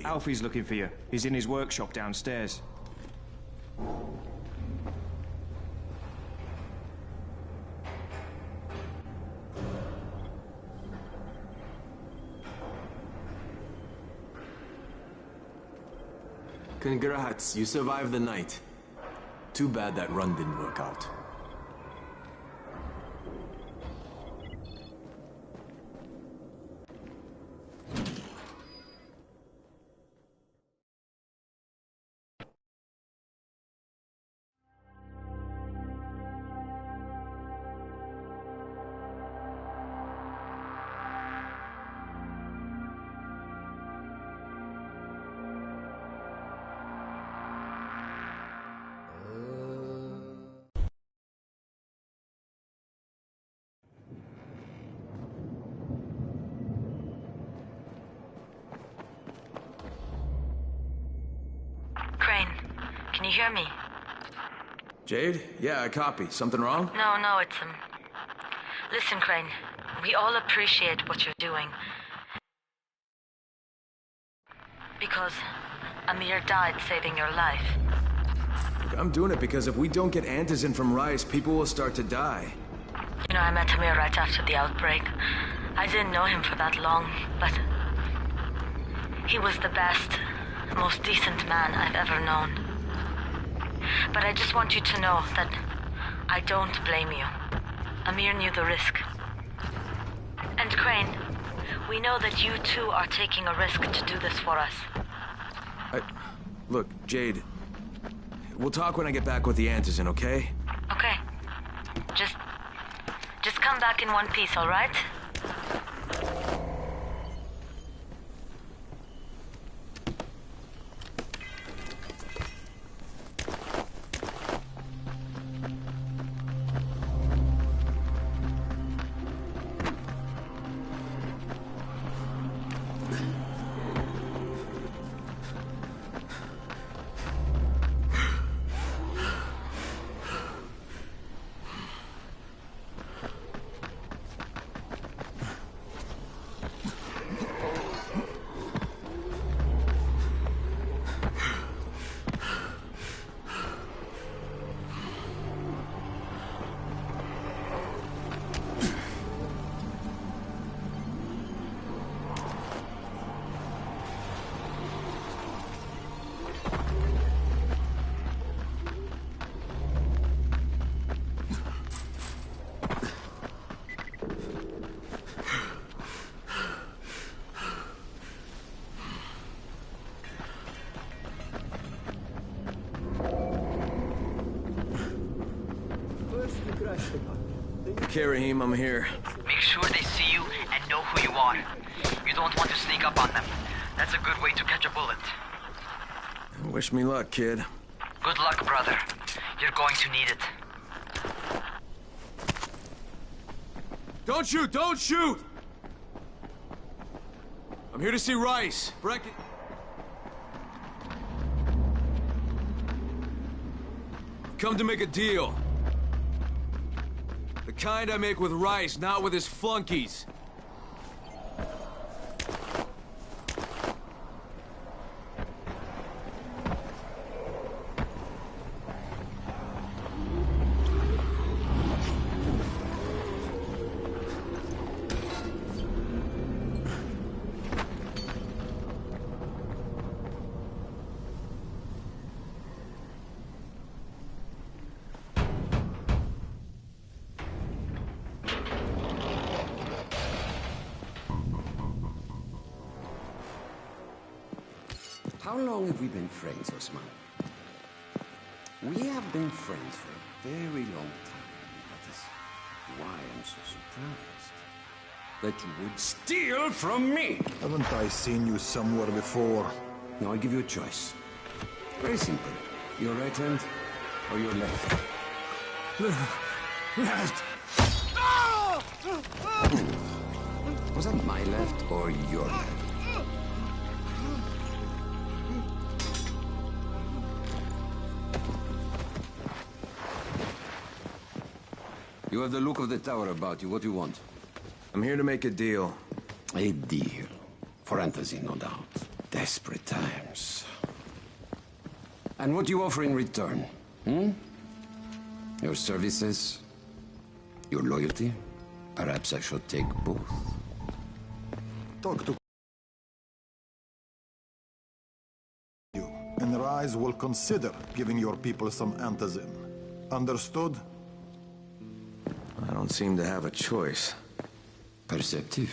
Alfie's looking for you. He's in his workshop downstairs. Congrats, you survived the night. Too bad that run didn't work out. Crane, can you hear me? Jade? Yeah, I copy. Something wrong? No, it's Listen, Crane, we all appreciate what you're doing. Because Amir died saving your life. Look, I'm doing it because if we don't get antizin from Rice, people will start to die. You know, I met Amir right after the outbreak. I didn't know him for that long, but he was the best, most decent man I've ever known. But I just want you to know that I don't blame you. Amir knew the risk. And Crane, we know that you too are taking a risk to do this for us. Look, Jade, we'll talk when I get back with the antizin, okay? Okay. Just come back in one piece, all right? Okay, Raheem, I'm here. Make sure they see you and know who you are. You don't want to sneak up on them. That's a good way to catch a bullet. Wish me luck, kid. Good luck, brother. You're going to need it. Don't shoot! Don't shoot! I'm here to see Rice. Brecken... Come to make a deal. The kind I make with Rice, not with his flunkies. How long have we been friends, Osman? We have been friends for a very long time. That is why I'm so surprised that you would steal from me. Haven't I seen you somewhere before? Now I give you a choice. Very simple. Your right hand or your left? Left. Was that my left or your left? You have the look of the tower about you. What do you want? I'm here to make a deal. A deal. For antizin, no doubt. Damn. Desperate times. And what do you offer in return? Your services? Your loyalty? Perhaps I should take both. Talk to you, and Rise will consider giving your people some antizin. Understood? I don't seem to have a choice. Perceptive.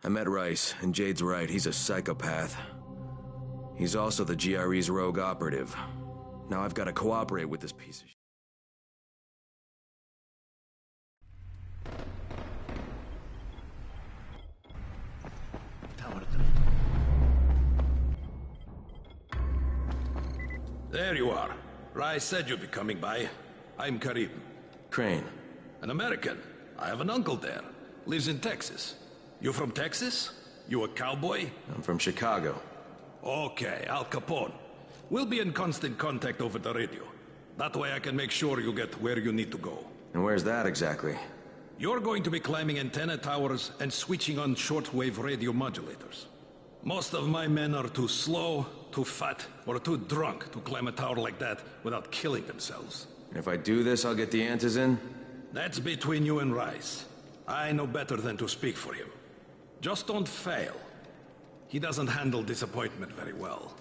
I met Rice, and Jade's right, he's a psychopath. He's also the GRE's rogue operative. Now I've got to cooperate with this piece of shit. There you are. Rice said you'd be coming by. I'm Karim. Crane. An American. I have an uncle there. Lives in Texas. You from Texas? You a cowboy? I'm from Chicago. Okay, Al Capone. We'll be in constant contact over the radio. That way I can make sure you get where you need to go. And where's that exactly? You're going to be climbing antenna towers and switching on shortwave radio modulators. Most of my men are too slow, too fat, or too drunk to climb a tower like that without killing themselves. And if I do this, I'll get the antizin? That's between you and Rice. I know better than to speak for him. Just don't fail. He doesn't handle disappointment very well.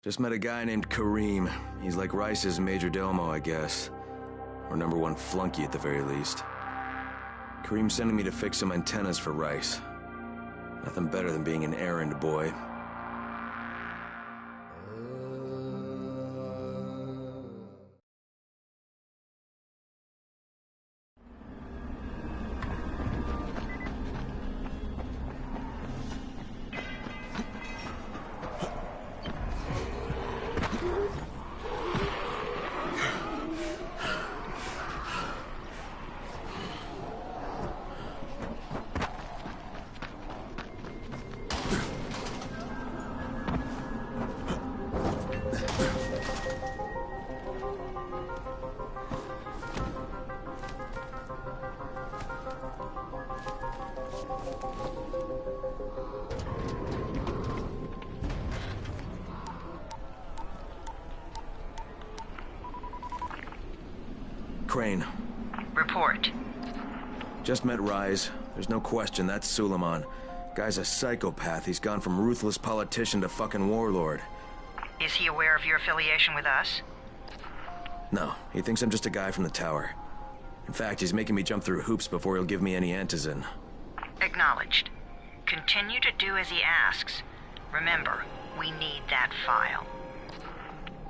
Just met a guy named Karim. He's like Rice's major domo, I guess. Or #1 flunky at the very least. Karim's sending me to fix some antennas for Rice. Nothing better than being an errand boy. Crane. Report. Just met Rise. There's no question that's Suleiman. Guy's a psychopath. He's gone from ruthless politician to fucking warlord. Is he aware of your affiliation with us? No, he thinks I'm just a guy from the tower. In fact, he's making me jump through hoops before he'll give me any antizin. Acknowledged. Continue to do as he asks. Remember, we need that file.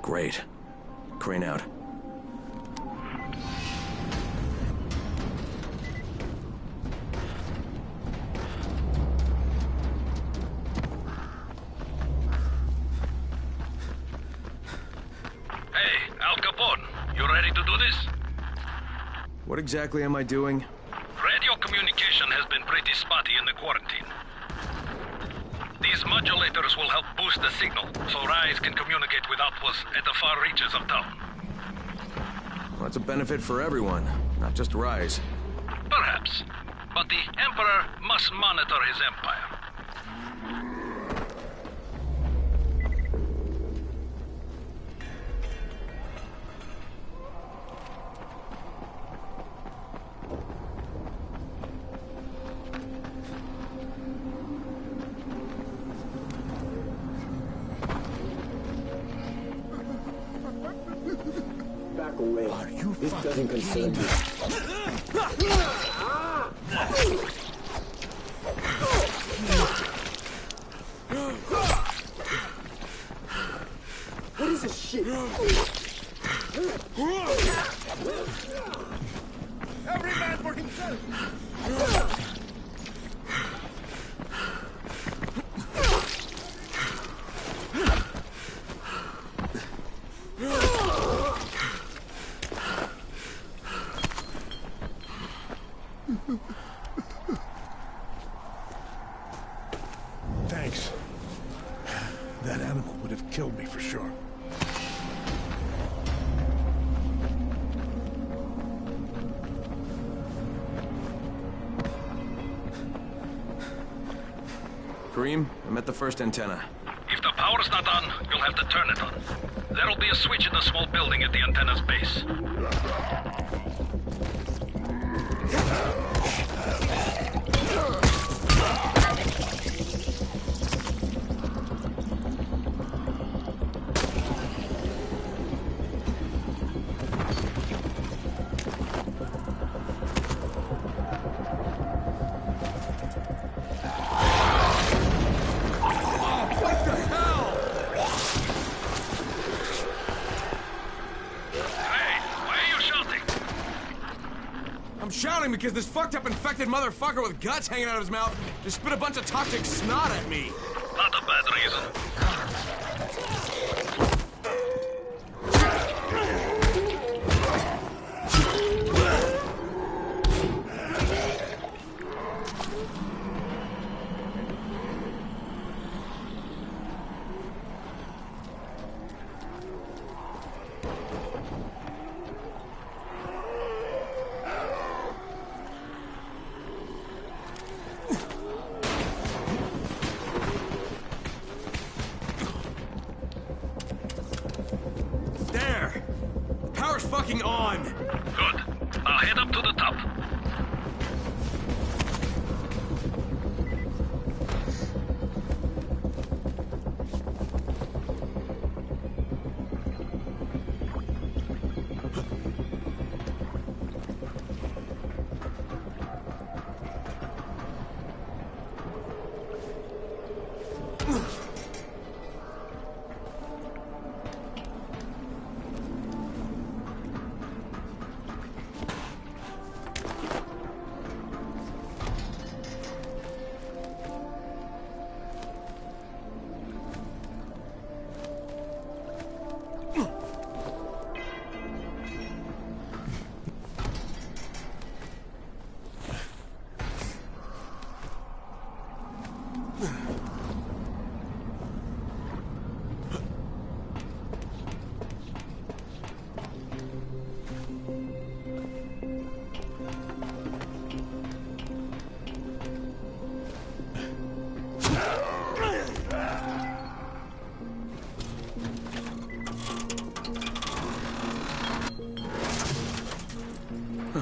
Great. Crane out. What exactly am I doing? Radio communication has been pretty spotty in the quarantine. These modulators will help boost the signal, so Rise can communicate with outposts at the far reaches of town. Well, that's a benefit for everyone, not just Rise. Perhaps. But the Emperor must monitor his empire. Away. This doesn't concern you. shit. Every man for himself! Thanks. That animal would have killed me for sure. Kareem, I'm at the first antenna. If the power's not on, you'll have to turn it on. There'll be a switch in the small building at the antenna's base. Because this fucked up infected motherfucker with guts hanging out of his mouth just spit a bunch of toxic snot at me. Not a bad reason. Fucking on! Good. Now head up to the top.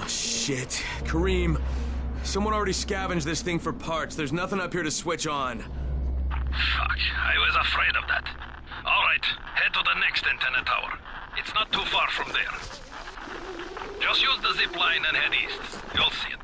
Shit. Kareem, someone already scavenged this thing for parts. There's nothing up here to switch on. Fuck, I was afraid of that. All right, head to the next antenna tower. It's not too far from there. Just use the zip line and head east. You'll see it.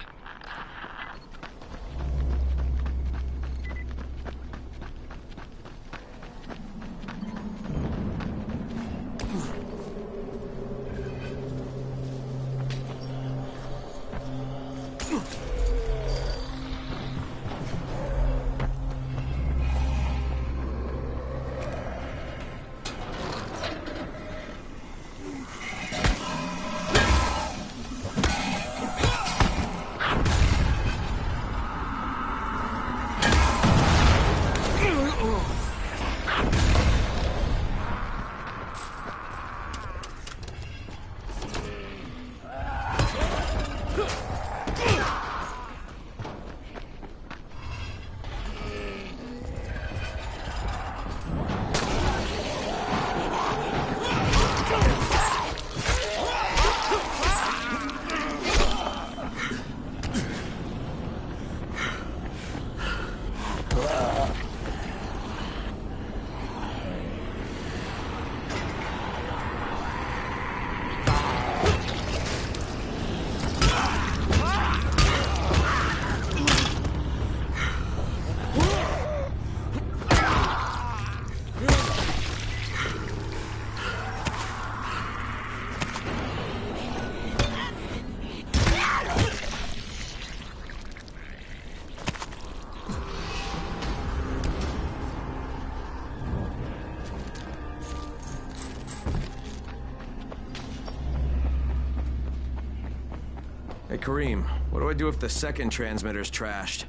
Hey, Kareem, what do I do if the second transmitter's trashed?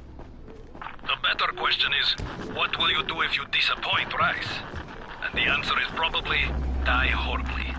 The better question is, what will you do if you disappoint Rice? And the answer is probably die horribly.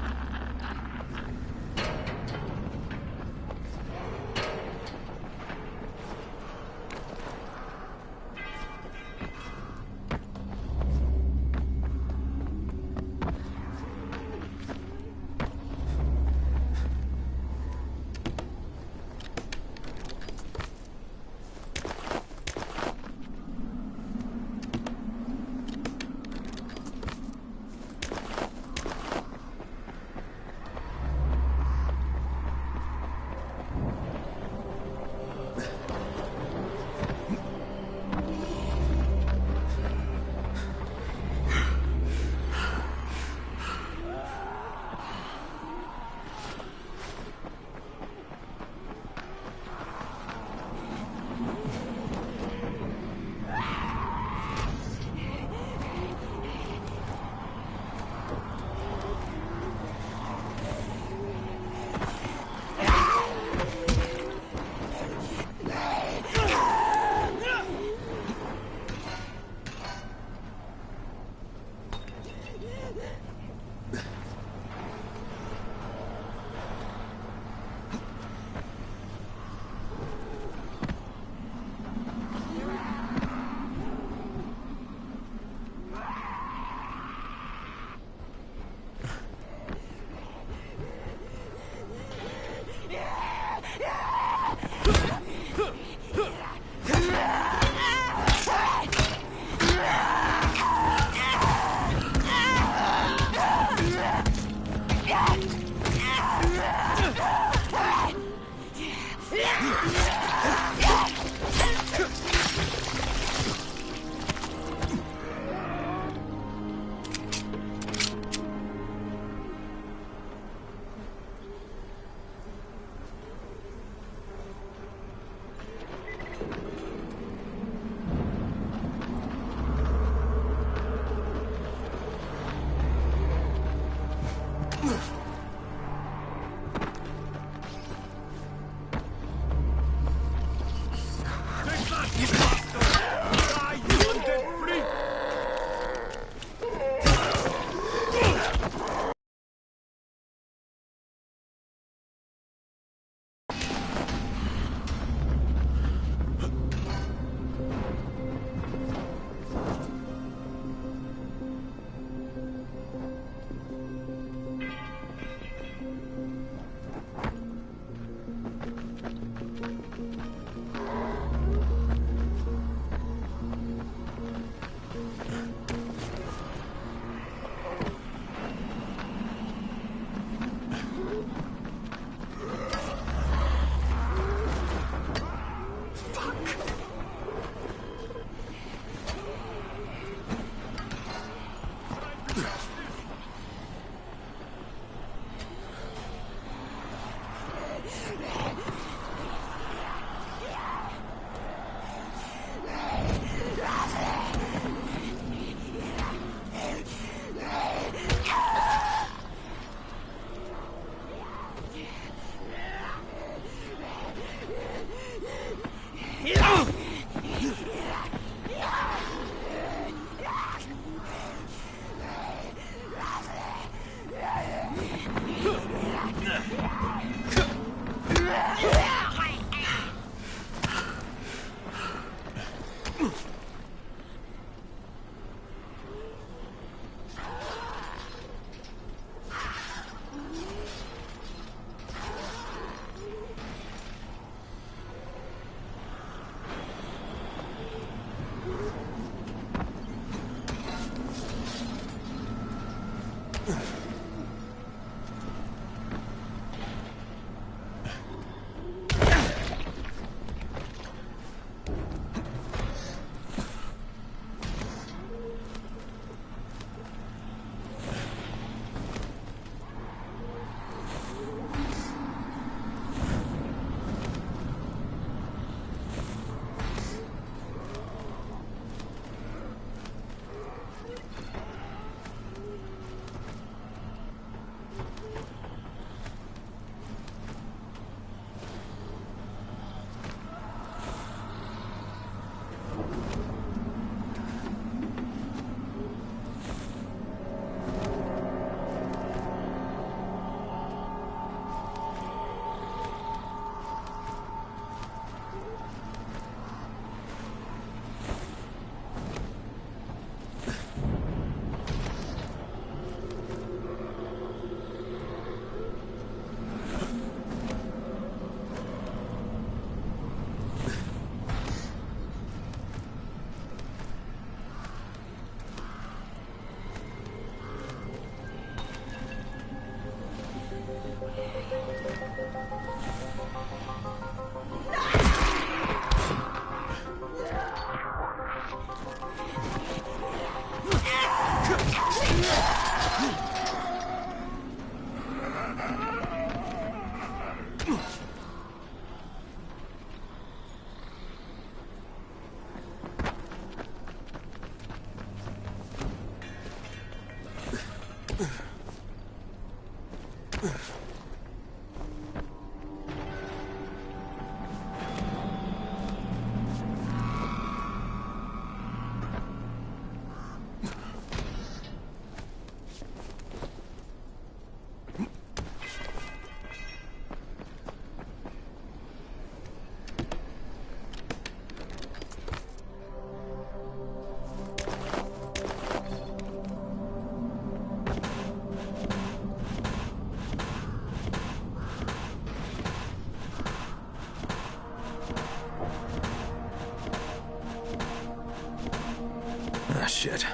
Shit.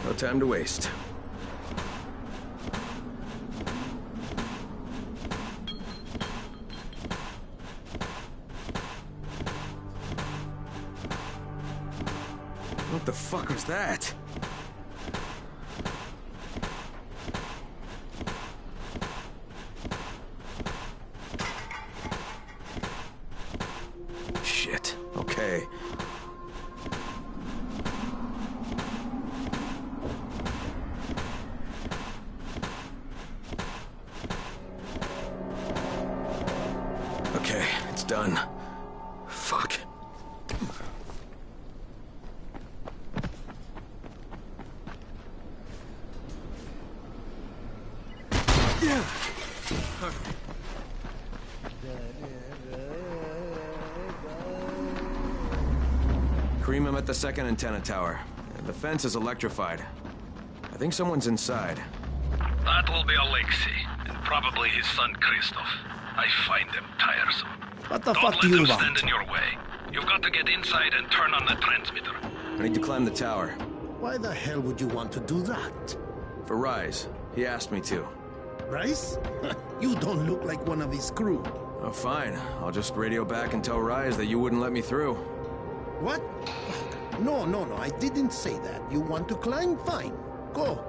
No time to waste. What the fuck was that? Shit. Okay. Okay, it's done. Fuck. Kareem, I'm at the second antenna tower. The fence is electrified. I think someone's inside. That will be Alexei, and probably his son Christoph. I find them tiresome. What the fuck do you Don't let them want? stand in your way. You've got to get inside and turn on the transmitter. I need to climb the tower. Why the hell would you want to do that? For Rise. He asked me to. Rice? You don't look like one of his crew. Oh, fine. I'll just radio back and tell Rise that you wouldn't let me through. What? No, I didn't say that. You want to climb? Fine. Go.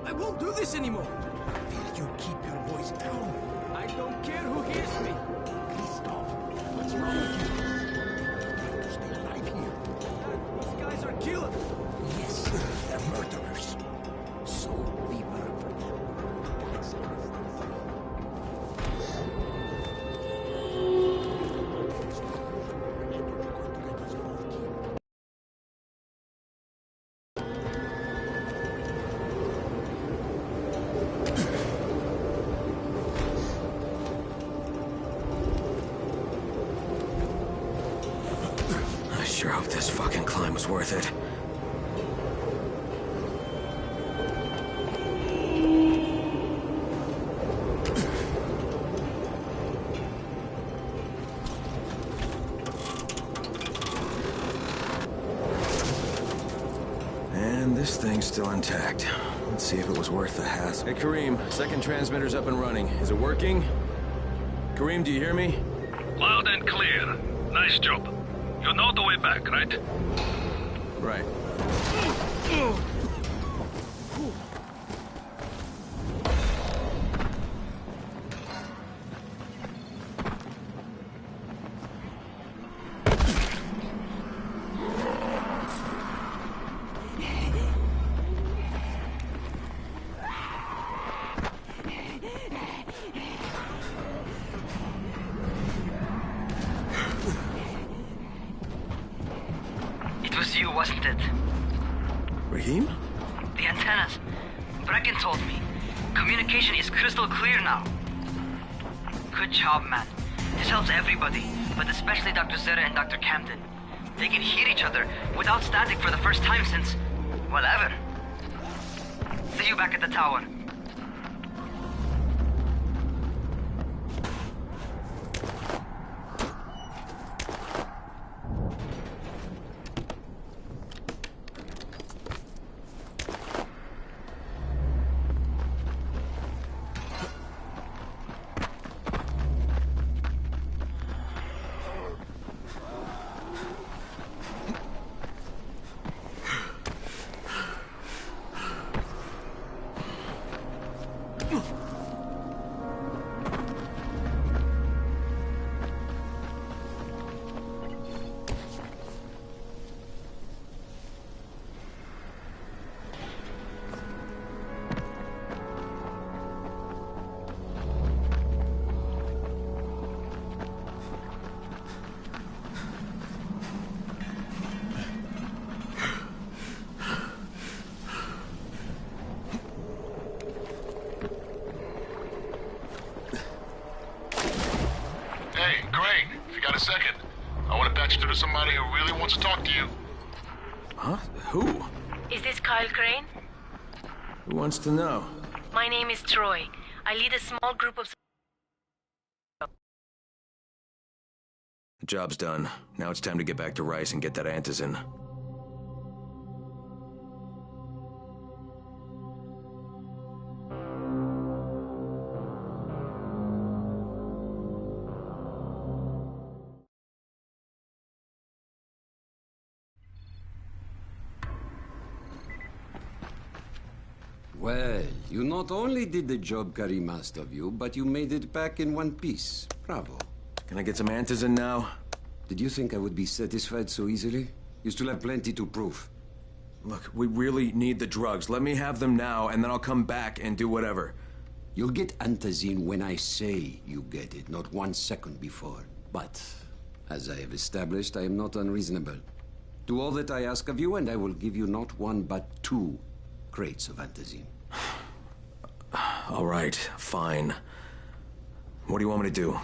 I won't do this anymore. Will you keep your voice down? I don't care who hears me. Christoph, what's wrong with you? You have to stay alive here. These guys are killers. Yes, they're murderers. So we work for them. That's I sure hope this fucking climb was worth it. And this thing's still intact. Let's see if it was worth the hassle. Hey, Kareem, second transmitter's up and running. Is it working? Kareem, do you hear me? Loud and clear. Nice job. You know the way back, right? Right. It was you, wasn't it? Raheem? The antennas. Brecken told me. Communication is crystal clear now. Good job, man. This helps everybody, but especially Dr. Zera and Dr. Camden. They can hear each other without static for the first time since, well, ever. See you back at the tower. Second, I want to patch you through to somebody who really wants to talk to you. Huh? Who? Is this Kyle? Kyle Crane? Who wants to know? My name is Troy. I lead a small group of... The job's done. Now it's time to get back to Rice and get that antizin. Well, you not only did the job Karim asked of you, but you made it back in one piece. Bravo. Can I get some antizin now? Did you think I would be satisfied so easily? You still have plenty to prove. Look, we really need the drugs. Let me have them now, and then I'll come back and do whatever. You'll get antizin when I say you get it, not 1 second before. But, as I have established, I am not unreasonable. Do all that I ask of you, and I will give you not 1, but 2 crates of antizin. All right, fine. What do you want me to do?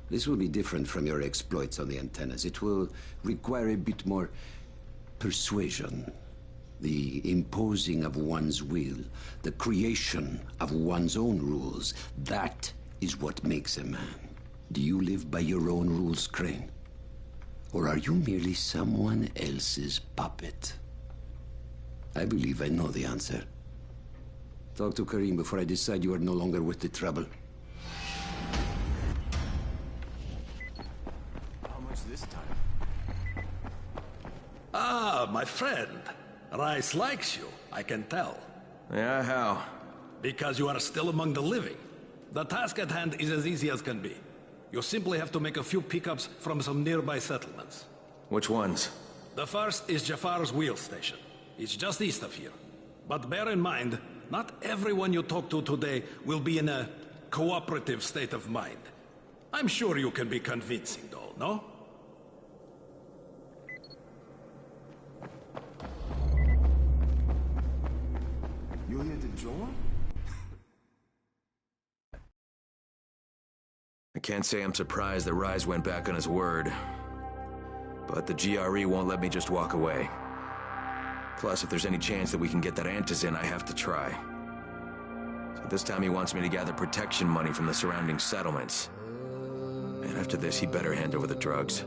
This will be different from your exploits on the antennas. It will require a bit more persuasion. The imposing of one's will, the creation of one's own rules. That is what makes a man. Do you live by your own rules, Crane? Or are you merely someone else's puppet? I believe I know the answer. Talk to Karim before I decide you are no longer worth the trouble. How much this time? Ah, my friend. Rice likes you, I can tell. Yeah, how? Because you are still among the living. The task at hand is as easy as can be. You simply have to make a few pickups from some nearby settlements. Which ones? The first is Jafar's wheel station. It's just east of here. But bear in mind, not everyone you talk to today will be in a cooperative state of mind. I'm sure you can be convincing, though, no? You here to join? I can't say I'm surprised that Rise went back on his word. But the GRE won't let me just walk away. Plus, if there's any chance that we can get that antizin, I have to try. So this time he wants me to gather protection money from the surrounding settlements. And after this, he better hand over the drugs.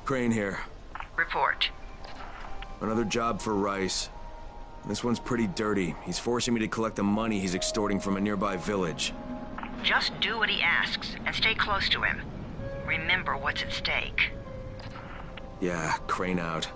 Crane here. Report. Another job for Rice. This one's pretty dirty. He's forcing me to collect the money he's extorting from a nearby village. Just do what he asks, and stay close to him. Remember what's at stake. Yeah, Crane out.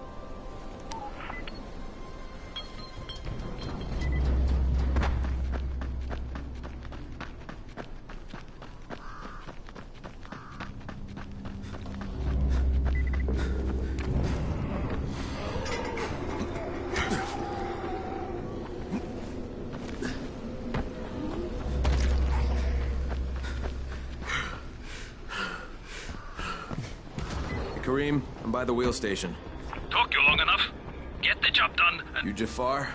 Karim, I'm by the wheel station. Took you long enough. Get the job done and... You Jafar?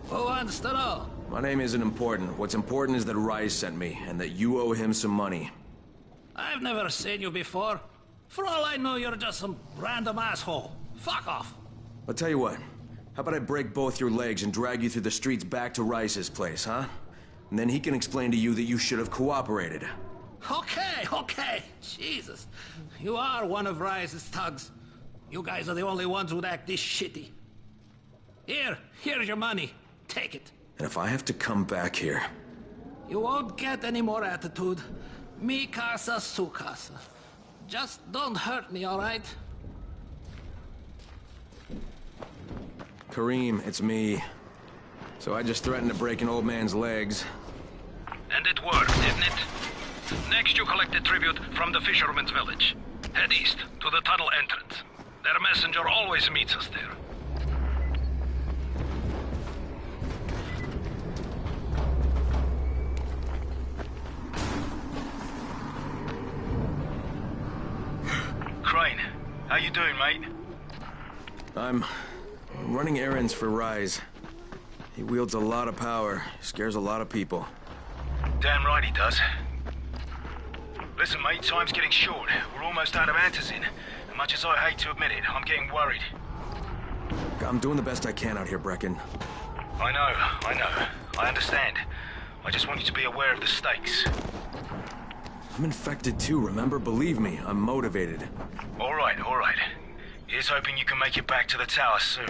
Who wants to know? My name isn't important. What's important is that Rise sent me, and that you owe him some money. I've never seen you before. For all I know, you're just some random asshole. Fuck off. I'll tell you what. How about I break both your legs and drag you through the streets back to Rice's place, huh? And then he can explain to you that you should have cooperated. Okay. Jesus. You are one of Rise's thugs. You guys are the only ones who'd act this shitty. Here's your money. Take it. And if I have to come back here... You won't get any more attitude. Mi casa, su casa. Just don't hurt me, all right? Kareem, it's me. So I just threatened to break an old man's legs. And it worked, didn't it? Next you collect the tribute from the fisherman's village. Head east to the tunnel entrance. Their messenger always meets us there. Crane, how you doing, mate? I'm running errands for Rise. He wields a lot of power, scares a lot of people. Damn right he does. Listen, mate, time's getting short. We're almost out of antizin. And much as I hate to admit it, I'm getting worried. I'm doing the best I can out here, Brecken. I know. I understand. I just want you to be aware of the stakes. I'm infected too, remember? Believe me, I'm motivated. All right. Here's hoping you can make it back to the tower soon.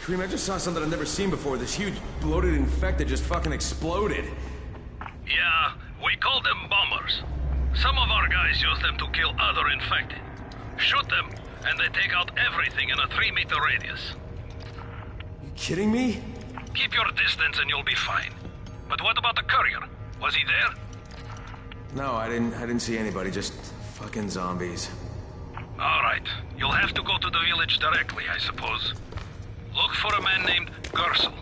Kareem, I just saw something I've never seen before. This huge, bloated infected just fucking exploded. Yeah, we call them bombers. Some of our guys use them to kill other infected. Shoot them, and they take out everything in a 3-meter radius. You kidding me? Keep your distance and you'll be fine. But what about the courier? Was he there? No, I didn't see anybody, just fucking zombies. All right. You'll have to go to the village directly, I suppose. Look for a man named Gersel.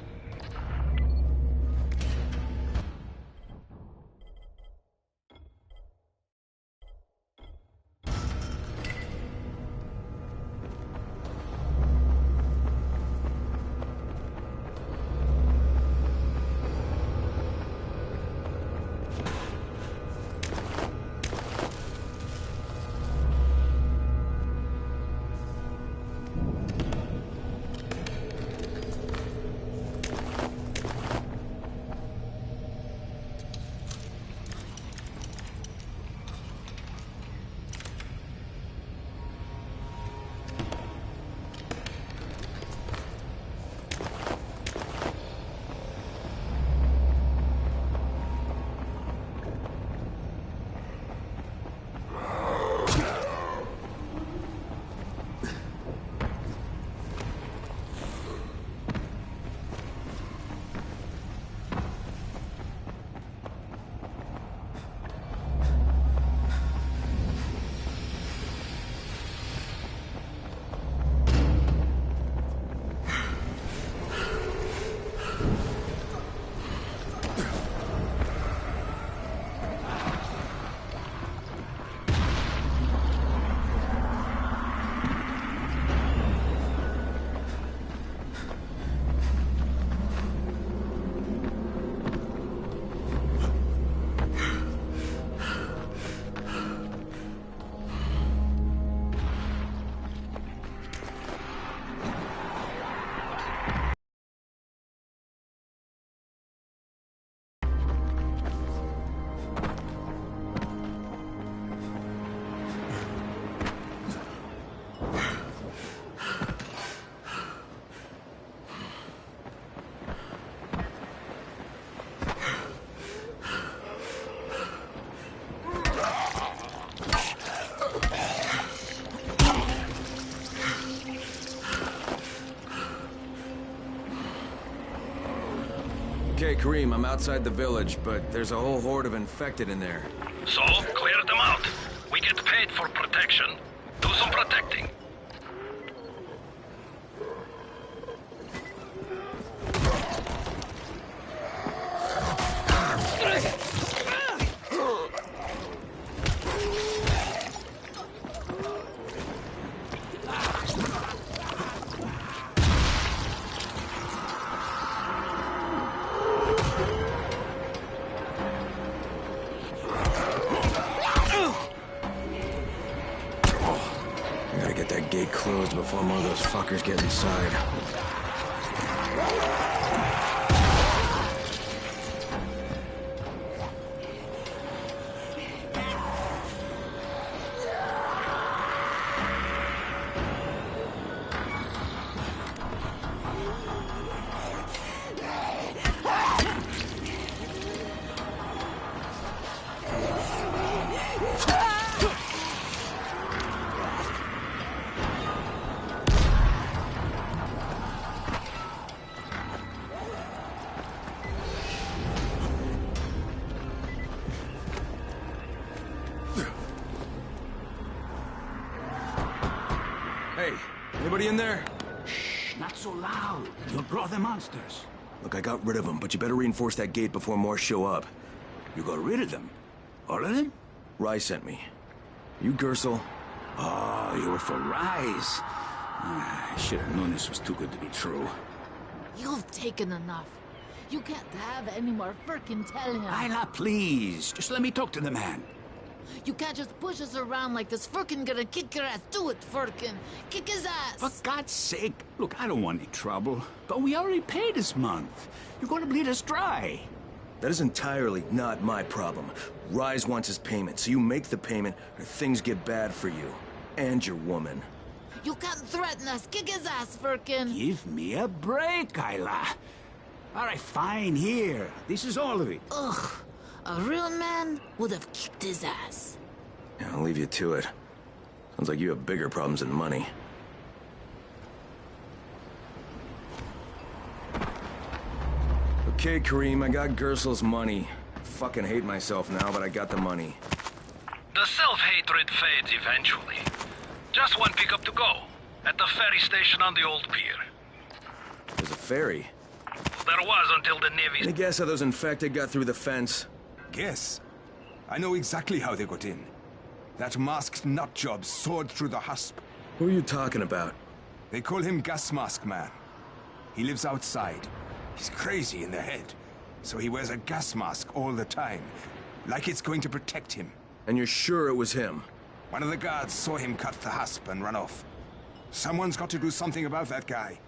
Okay, Kareem, I'm outside the village, but there's a whole horde of infected in there. So, clear them out. We get paid for protection. Do some protecting. Closed before more of those fuckers get inside. Anybody in there? Shh, not so loud. You'll draw the monsters. Look, I got rid of them, but you better reinforce that gate before more show up. You got rid of them? All of them? Rye sent me. You Gersel? Oh, you were for Rise. I should have known this was too good to be true. You've taken enough. You can't have any more frickin' telling him. Isla, please. Just let me talk to the man. You can't just push us around like this. Furkin gonna kick your ass. Do it, Furkin. Kick his ass. For God's sake. Look, I don't want any trouble. But we already paid this month. You're gonna bleed us dry. That is entirely not my problem. Rise wants his payment, so you make the payment or things get bad for you. And your woman. You can't threaten us. Kick his ass, Furkin. Give me a break, Isla. All right, fine, here. This is all of it. Ugh. A real man would have kicked his ass. Yeah, I'll leave you to it. Sounds like you have bigger problems than money. Okay, Kareem, I got Gersel's money. I fucking hate myself now, but I got the money. The self-hatred fades eventually. Just one pickup to go. At the ferry station on the old pier. There's a ferry? There was until the Navy... Any guess how those infected got through the fence? Guess? I know exactly how they got in. That masked nutjob soared through the husp. Who are you talking about? They call him Gas Mask Man. He lives outside. He's crazy in the head, so he wears a gas mask all the time, like it's going to protect him. And you're sure it was him? One of the guards saw him cut the husp and run off. Someone's got to do something about that guy.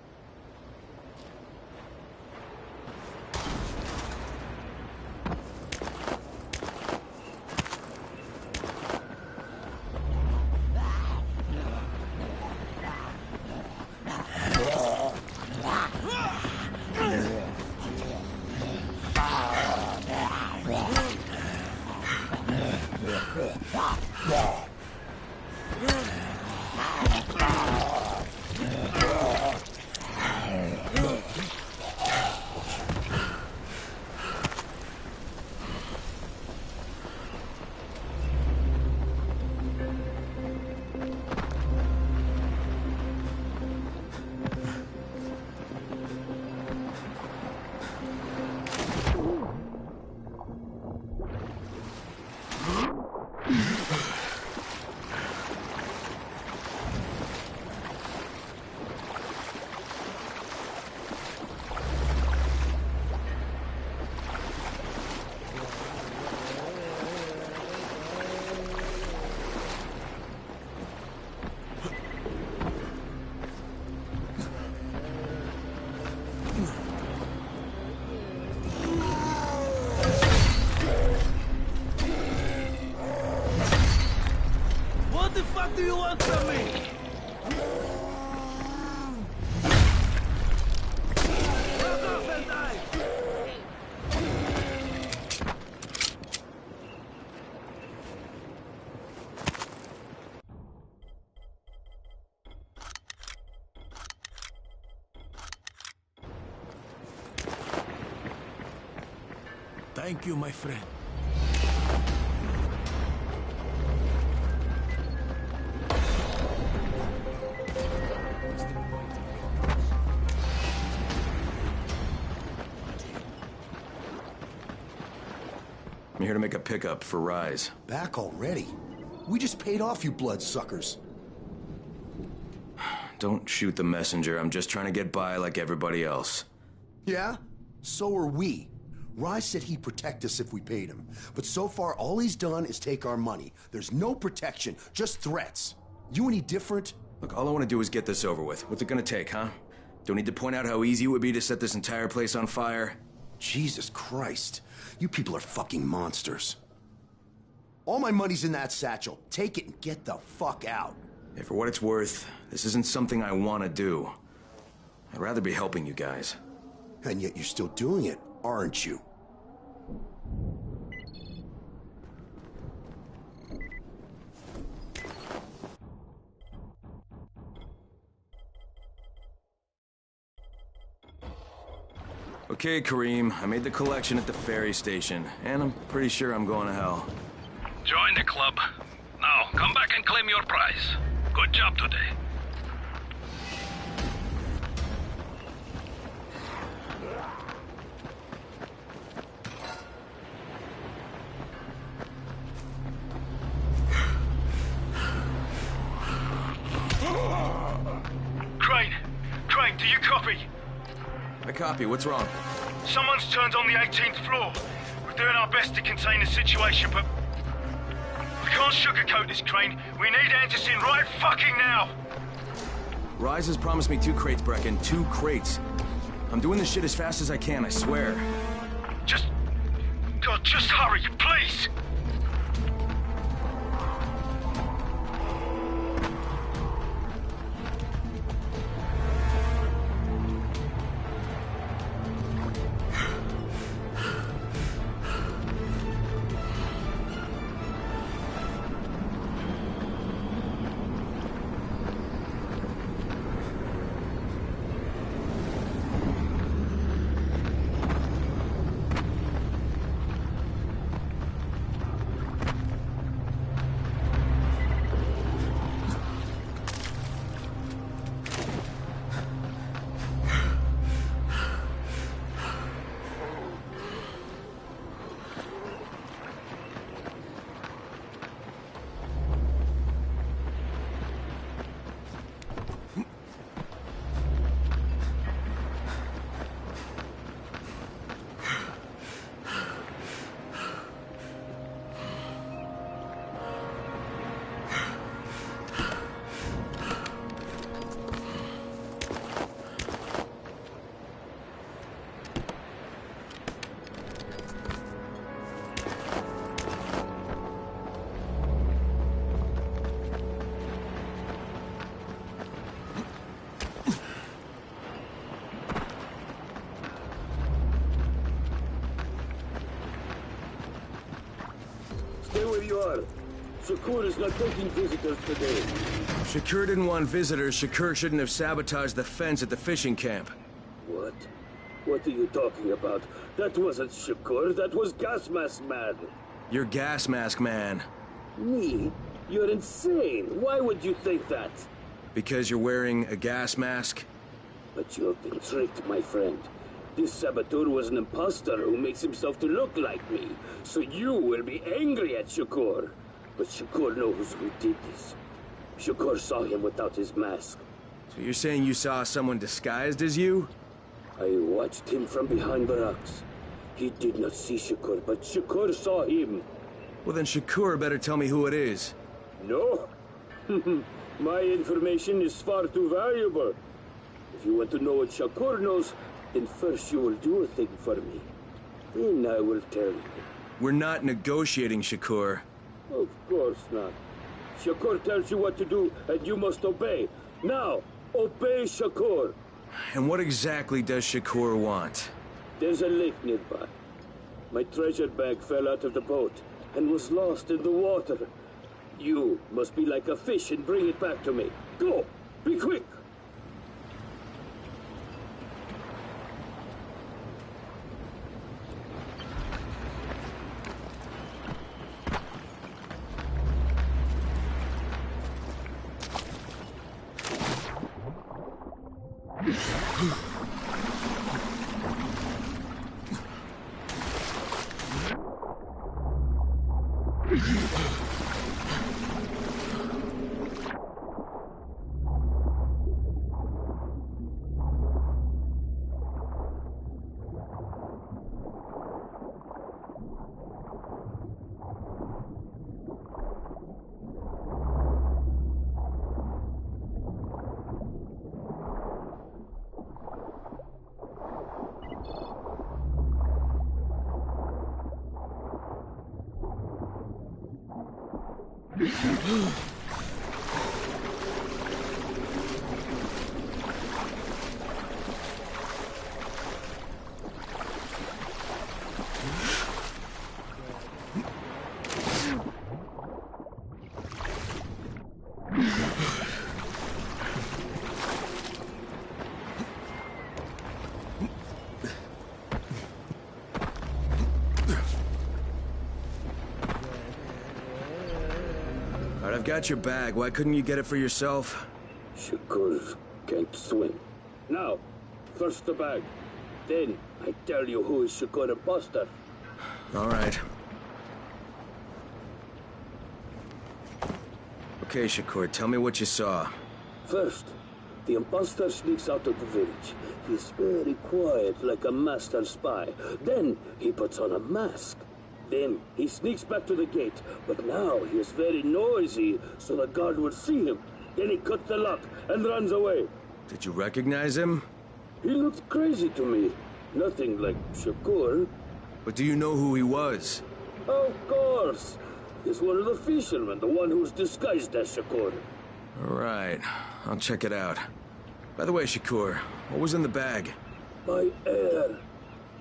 Thank you, my friend. I'm here to make a pickup for Rise. Back already? We just paid off, you bloodsuckers. Don't shoot the messenger. I'm just trying to get by like everybody else. Yeah? So are we. Rise said he'd protect us if we paid him. But so far, all he's done is take our money. There's no protection, just threats. You any different? Look, all I want to do is get this over with. What's it gonna take, huh? Do I need to point out how easy it would be to set this entire place on fire? Jesus Christ. You people are fucking monsters. All my money's in that satchel. Take it and get the fuck out. Hey, for what it's worth, this isn't something I want to do. I'd rather be helping you guys. And yet you're still doing it, aren't you? Okay, Kareem, I made the collection at the ferry station, and I'm pretty sure I'm going to hell. Join the club. Now, come back and claim your prize. Good job today. Crane, do you copy? I copy. What's wrong? Someone's turned on the 18th floor. We're doing our best to contain the situation, but we can't sugarcoat this, Crane. We need answers in right fucking now. Rise has promised me 2 crates, Brecken. 2 crates. I'm doing this shit as fast as I can, I swear. God, just hurry, please! Stay where you are. Shakur is not taking visitors today. Shakur didn't want visitors. Shakur shouldn't have sabotaged the fence at the fishing camp. What? What are you talking about? That wasn't Shakur, that was Gas Mask Man. You're Gas Mask Man. Me? You're insane. Why would you think that? Because you're wearing a gas mask? But you've been tricked, my friend. This saboteur was an imposter who makes himself to look like me. So you will be angry at Shakur. But Shakur knows who did this. Shakur saw him without his mask. So you're saying you saw someone disguised as you? I watched him from behind the rocks. He did not see Shakur, but Shakur saw him. Well, then Shakur better tell me who it is. No. My information is far too valuable. If you want to know what Shakur knows, then first you will do a thing for me. Then I will tell you. We're not negotiating, Shakur. Of course not. Shakur tells you what to do, and you must obey. Now, obey Shakur. And what exactly does Shakur want? There's a lake nearby. My treasure bag fell out of the boat and was lost in the water. You must be like a fish and bring it back to me. Go! Be quick! I've got your bag. Why couldn't you get it for yourself? Shakur can't swim. Now, first the bag. Then, I tell you who is Shakur imposter. All right. Okay, Shakur, tell me what you saw. First, the imposter sneaks out of the village. He's very quiet, like a master spy. Then, he puts on a mask. Then, he sneaks back to the gate, but now he is very noisy, so the guard would see him. Then he cuts the lock and runs away. Did you recognize him? He looked crazy to me. Nothing like Shakur. But do you know who he was? Of course. He's one of the fishermen, the one who's disguised as Shakur. All right, I'll check it out. By the way, Shakur, what was in the bag? My air.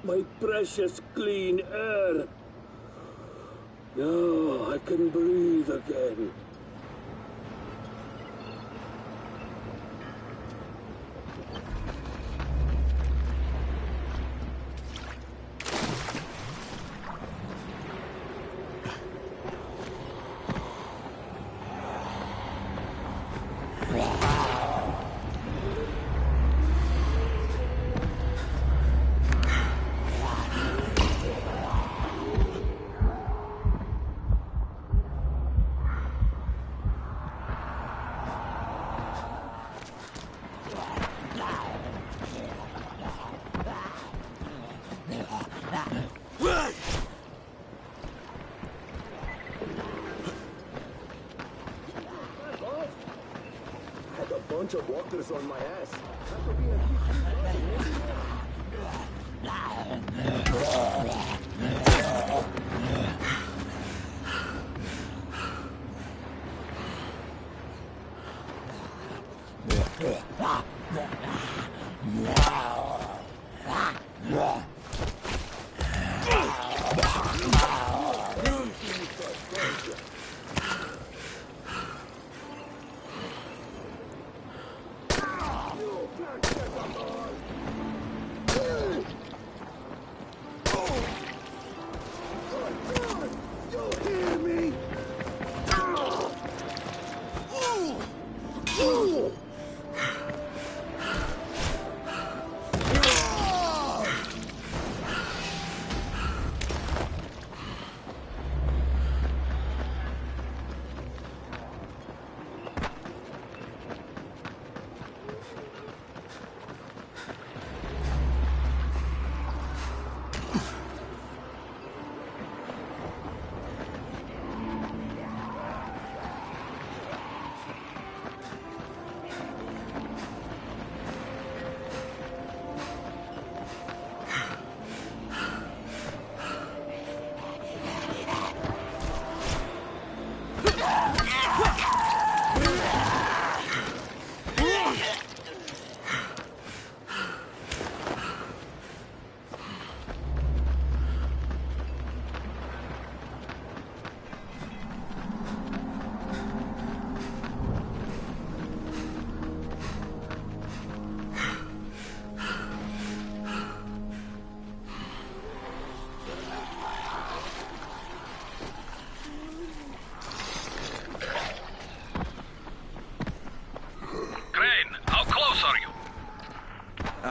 My precious clean air. Now I can breathe again. Bunch of walkers on my ass.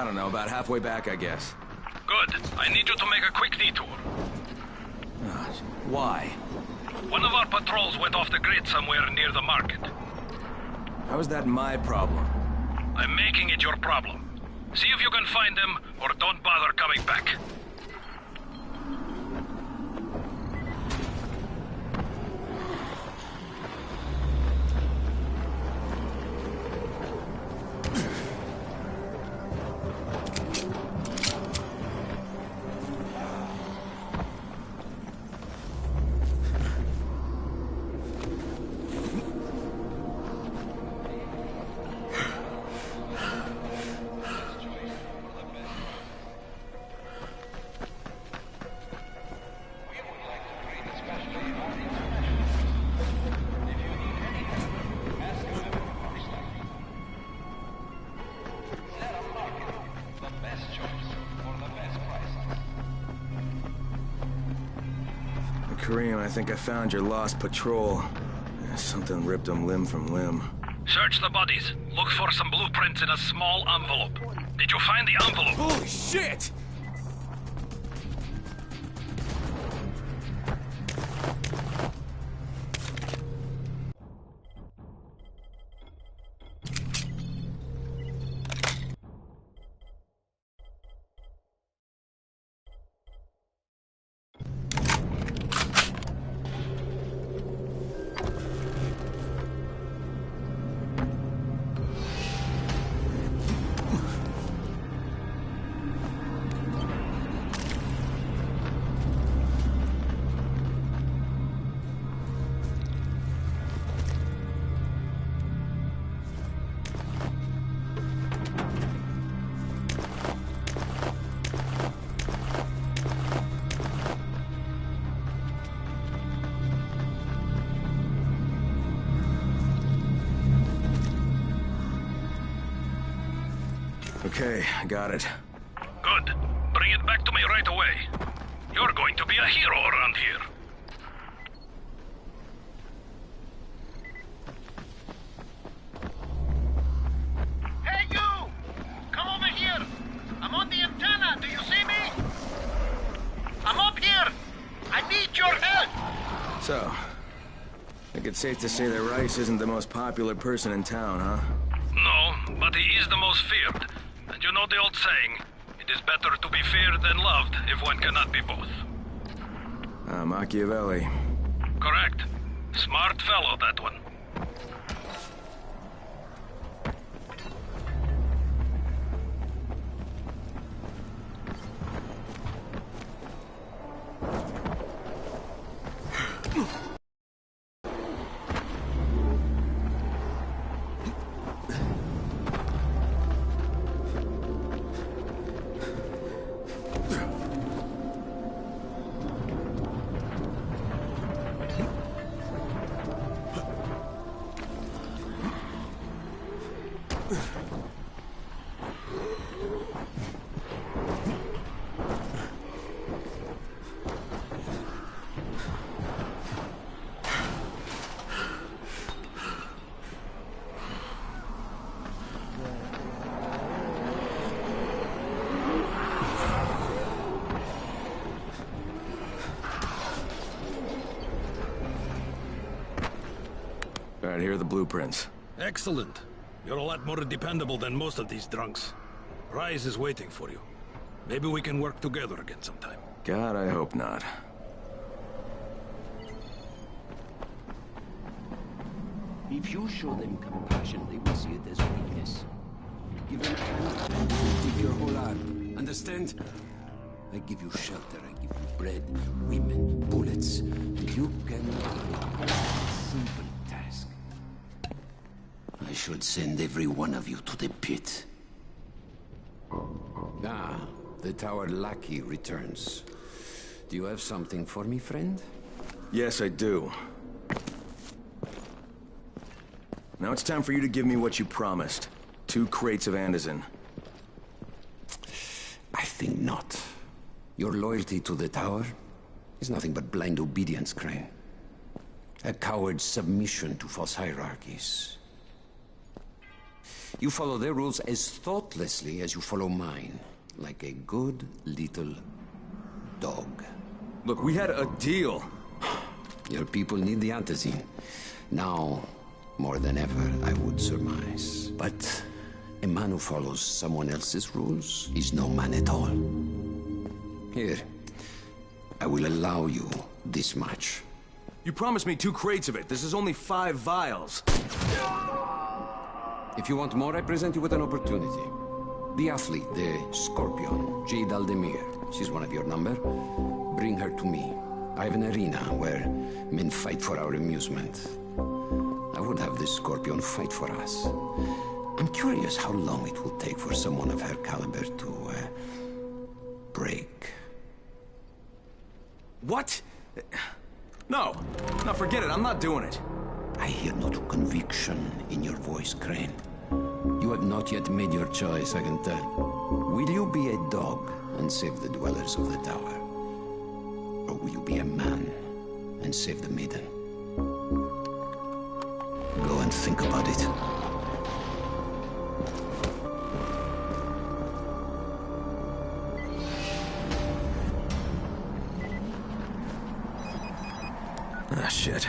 I don't know, about halfway back, I guess. Good. I need you to make a quick detour. Why? One of our patrols went off the grid somewhere near the market. How is that my problem? I'm making it your problem. See if you can find them, or don't bother coming back. Kareem, I think I found your lost patrol. Something ripped them limb from limb. Search the bodies. Look for some blueprints in a small envelope. Did you find the envelope? Holy shit! Okay, I got it. Good. Bring it back to me right away. You're going to be a hero around here. Hey, you! Come over here! I'm on the antenna, do you see me? I'm up here! I need your help! So, I think it's safe to say that Rice isn't the most popular person in town, huh? No, but he is the most feared. And you know the old saying, it is better to be feared than loved if one cannot be both. Machiavelli. Correct. Smart fellow, that one. All right, here are the blueprints. Excellent. You're a lot more dependable than most of these drunks. Rise is waiting for you. Maybe we can work together again sometime. God, I hope not. If you show them compassion, they will see it as weakness. Give them a hand, take your whole arm. Understand? I give you shelter, I give you bread, women, bullets. You can do a simple task. I should send every one of you to the pit. Ah, the tower lackey returns. Do you have something for me, friend? Yes, I do. Now it's time for you to give me what you promised. 2 crates of Anderson. I think not. Your loyalty to the tower is nothing but blind obedience, Crane. A coward's submission to false hierarchies. You follow their rules as thoughtlessly as you follow mine. Like a good little dog. Look, we had a deal. Your people need the antizin. Now, more than ever, I would surmise. But a man who follows someone else's rules is no man at all. Here, I will allow you this much. You promised me 2 crates of it. This is only 5 vials. If you want more, I present you with an opportunity. The athlete, the Scorpion, Jade Aldemir. She's one of your number. Bring her to me. I have an arena where men fight for our amusement. I would have this Scorpion fight for us. I'm curious how long it will take for someone of her caliber to, break. What? No. No, forget it. I'm not doing it. I hear no true conviction in your voice, Crane. You have not yet made your choice, I can tell. Will you be a dog and save the dwellers of the tower? Or will you be a man and save the maiden? Go and think about it. Ah, shit.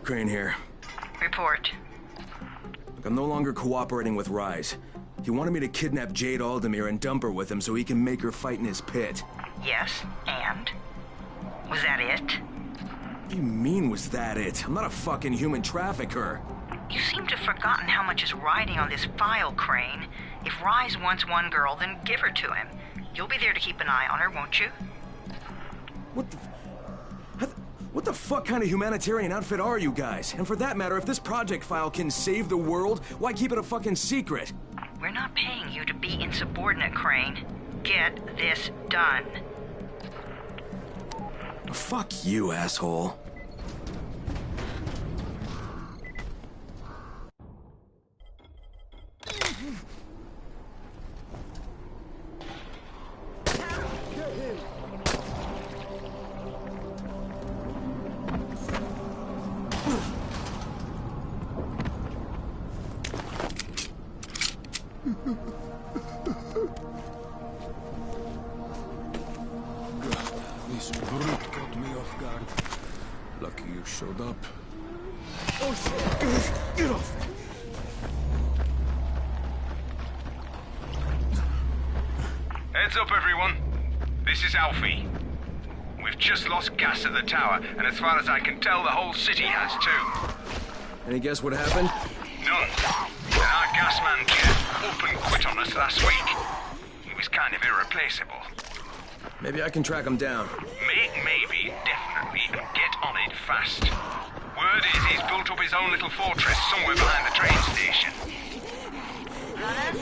Crane here. Report. Look, I'm no longer cooperating with Rise. He wanted me to kidnap Jade Aldemir and dump her with him so he can make her fight in his pit. Yes, and? Was that it? What do you mean, was that it? I'm not a fucking human trafficker. You seem to have forgotten how much is riding on this file, Crane. If Rise wants one girl, then give her to him. You'll be there to keep an eye on her, won't you? What the fuck kind of humanitarian outfit are you guys? And for that matter, if this project file can save the world, why keep it a fucking secret? We're not paying you to be insubordinate, Crane. Get this done. Fuck you, asshole. This brute caught me off guard. Lucky you showed up. Oh shit! Get off! Heads up, everyone. This is Alfie. We've just lost gas at the tower, and as far as I can tell, the whole city has too. Any guess what happened? None. And our gas man kid up and quit on us last week. He was kind of irreplaceable. Maybe I can track him down. Make maybe, definitely, and get on it fast. Word is he's built up his own little fortress somewhere behind the train station. Runners,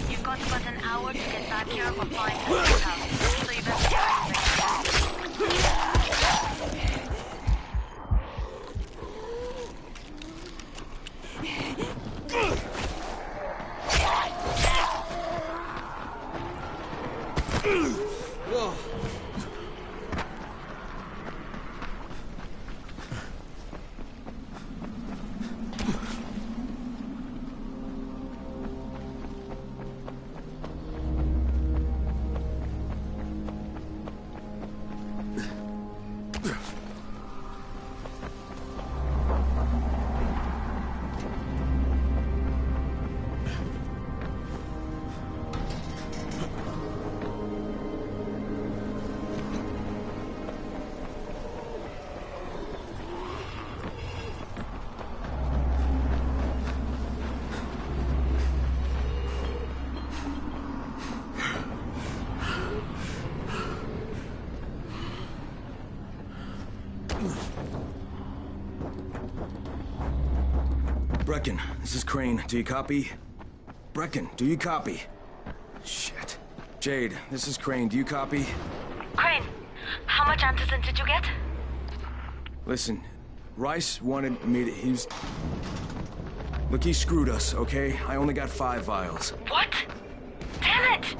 you've got about an hour to get back here or find the safe house. So you better Whoa. Brecken, this is Crane. Do you copy? Brecken, do you copy? Shit. Jade, this is Crane. Do you copy? Crane, how much antizin did you get? Listen, Rice wanted me to... Look, he screwed us, okay? I only got 5 vials. What? Damn it!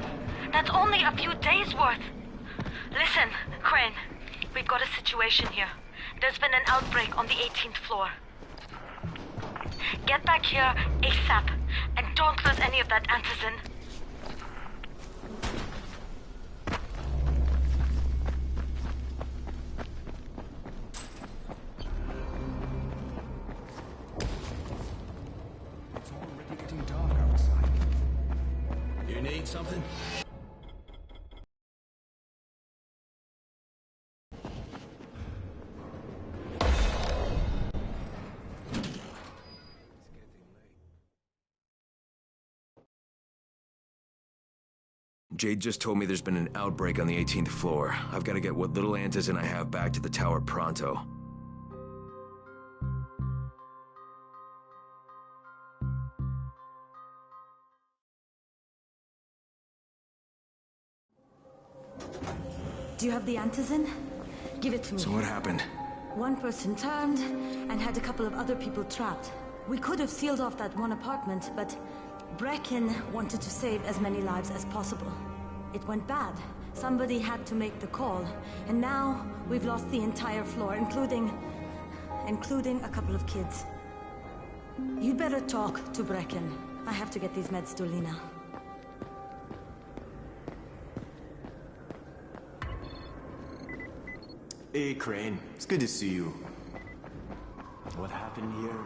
That's only a few days' worth. Listen, Crane, we've got a situation here. There's been an outbreak on the 18th floor. Get back here ASAP, and don't lose any of that antizin. It's already getting dark outside. You need something? Jade just told me there's been an outbreak on the 18th floor. I've got to get what little antizin I have back to the tower pronto. Do you have the antizin? Give it to me. So what happened? One person turned and had a couple of other people trapped. We could have sealed off that one apartment, but Brecken wanted to save as many lives as possible. It went bad. Somebody had to make the call, and now we've lost the entire floor, including a couple of kids. You'd better talk to Brecken. I have to get these meds to Lena. Hey, Crane. It's good to see you. What happened here?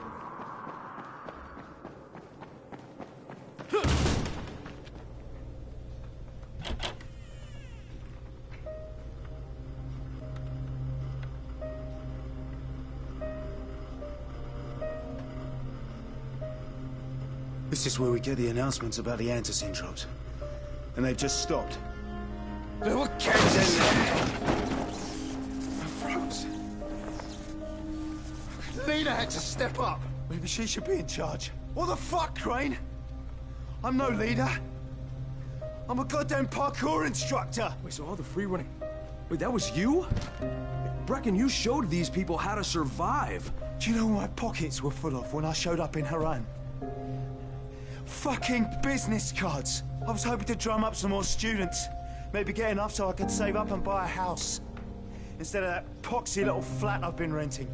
This is where we get the announcements about the antizin drops. And they've just stopped. There were kids in there! I froze. Lena had to step up. Maybe she should be in charge. What the fuck, Crane? I'm no leader. I'm a goddamn parkour instructor. Wait, so all the free running... Wait, that was you? Brecken, you showed these people how to survive. Do you know what my pockets were full of when I showed up in Haran? Fucking business cards. I was hoping to drum up some more students. Maybe get enough so I could save up and buy a house. Instead of that poxy little flat I've been renting.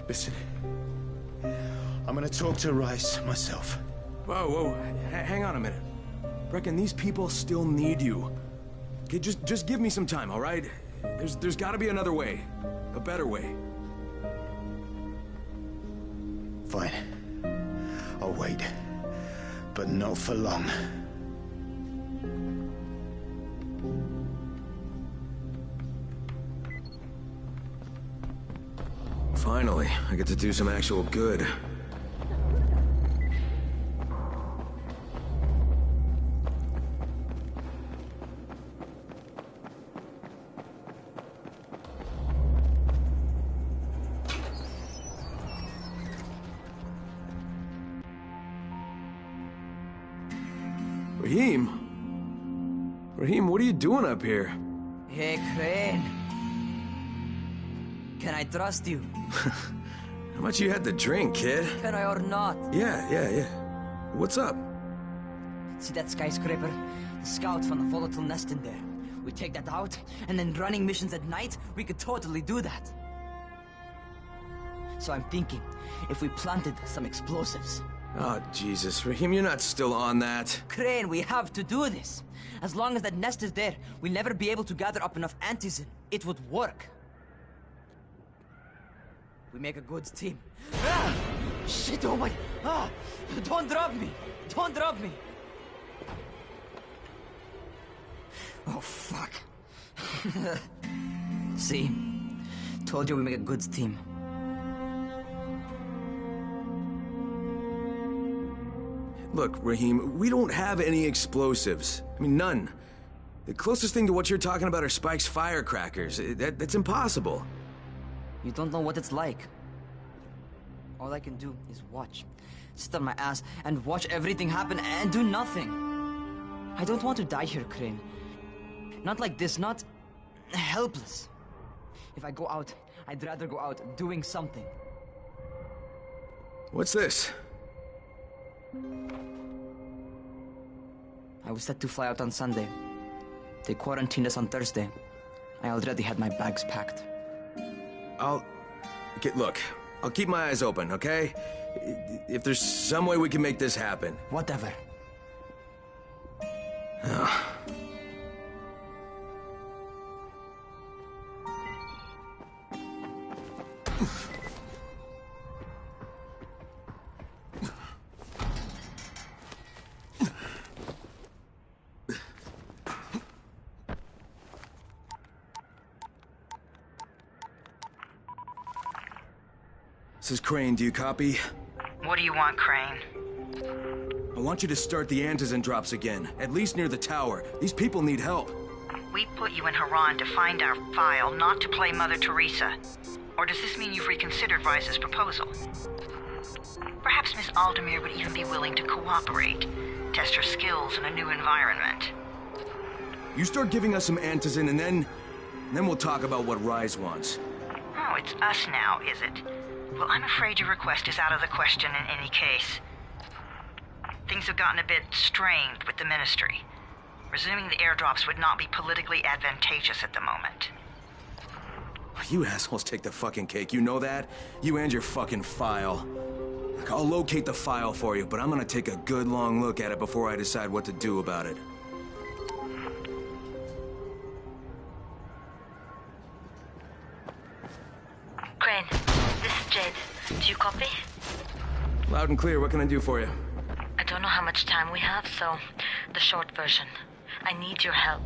Listen. I'm gonna talk to Rice myself. Whoa, hang on a minute. Brecken, these people still need you. Okay, just give me some time, all right? There's gotta be another way. A better way. Fine. I'll wait. But not for long. Finally, I get to do some actual good. Raheem, what are you doing up here? Hey, Crane. Can I trust you? How much you had to drink, kid? Can I or not? Yeah. What's up? See that skyscraper? The scout found a volatile nest in there. We take that out, and then running missions at night, we could totally do that. So I'm thinking, if we planted some explosives. Oh, Jesus. Raheem, you're not still on that. Crane, we have to do this. As long as that nest is there, we'll never be able to gather up enough antizin. It would work. We make a good team. Ah! Shit, oh my... Ah! Don't drop me! Don't drop me! Oh, fuck. See? Told you we make a good team. Look, Raheem, we don't have any explosives. I mean, none. The closest thing to what you're talking about are Spike's firecrackers. That's impossible. You don't know what it's like. All I can do is watch. sit on my ass and watch everything happen and do nothing. I don't want to die here, Crane. Not like this, not helpless. If I go out, I'd rather go out doing something. What's this? I was set to fly out on Sunday. They quarantined us on Thursday. I already had my bags packed. Look, I'll keep my eyes open, okay? If there's some way we can make this happen. Whatever. This is Crane, do you copy? What do you want, Crane? I want you to start the antizin drops again, at least near the tower. These people need help. We put you in Haran to find our file, not to play Mother Teresa. Or does this mean you've reconsidered Rice's proposal? Perhaps Miss Aldemir would even be willing to cooperate, test her skills in a new environment. You start giving us some antizin and then we'll talk about what Rise wants. Oh, it's us now, is it? Well, I'm afraid your request is out of the question in any case. Things have gotten a bit strained with the Ministry. Resuming the airdrops would not be politically advantageous at the moment. You assholes take the fucking cake, you know that? You and your fucking file. Look, I'll locate the file for you, but I'm gonna take a good long look at it before I decide what to do about it. Crane, this is Jade. Do you copy? Loud and clear, what can I do for you? I don't know how much time we have, so the short version. I need your help.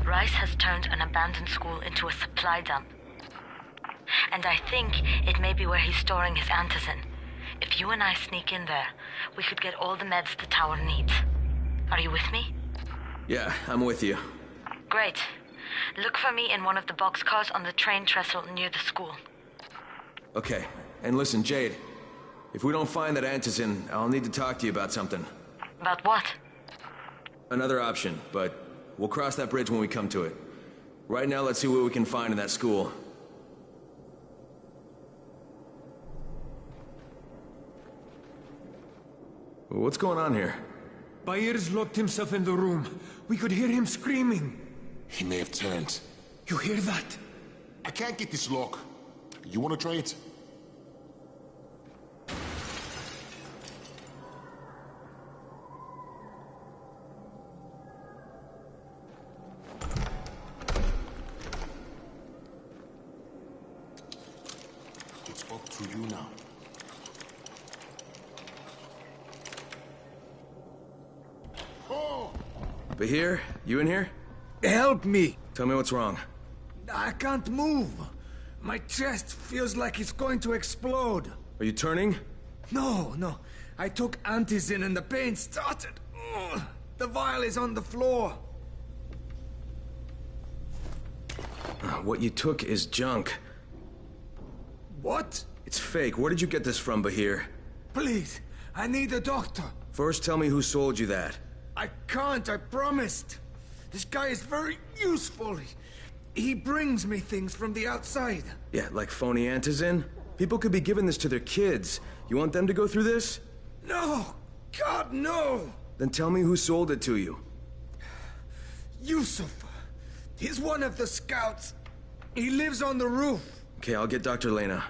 Rice has turned an abandoned school into a supply dump. And I think it may be where he's storing his antizin. If you and I sneak in there, we could get all the meds the tower needs. Are you with me? Yeah, I'm with you. Great. Look for me in one of the boxcars on the train trestle near the school. Okay, and listen, Jade. If we don't find that antizin, I'll need to talk to you about something. About what? Another option, but we'll cross that bridge when we come to it. Right now, let's see what we can find in that school. What's going on here? Byers locked himself in the room. We could hear him screaming. He may have turned. You hear that? I can't get this lock. You want to try it? It's up to you now. Bahir, you in here? Help me! Tell me what's wrong. I can't move. My chest feels like it's going to explode. Are you turning? No. I took antizin and the pain started. Ugh. The vial is on the floor. What you took is junk. What? It's fake. Where did you get this from, Bahir? Please, I need a doctor. First, tell me who sold you that. I can't, I promised. This guy is very useful. He brings me things from the outside. Yeah, like phony antizin? People could be giving this to their kids. You want them to go through this? No! God, no! Then tell me who sold it to you. Yusuf. He's one of the scouts. He lives on the roof. Okay, I'll get Dr. Lena.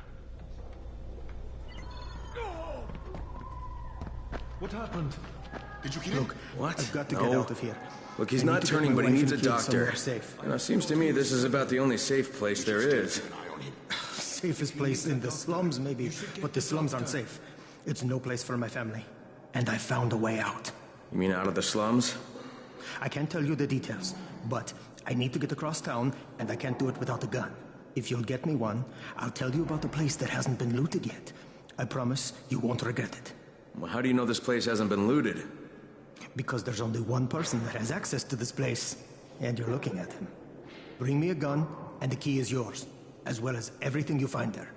What happened? Did you kill him? Look, what? I've got to get out of here. Look, he's not turning, but he needs a doctor. Safe. You know, seems to me this is about the only safe place there is. Safest place in the slums, maybe, but the slums aren't safe. It's no place for my family. And I found a way out. You mean out of the slums? I can't tell you the details, but I need to get across town, and I can't do it without a gun. If you'll get me one, I'll tell you about the place that hasn't been looted yet. I promise you won't regret it. Well, how do you know this place hasn't been looted? Because there's only one person that has access to this place, and you're looking at him. Bring me a gun, and the key is yours, as well as everything you find there.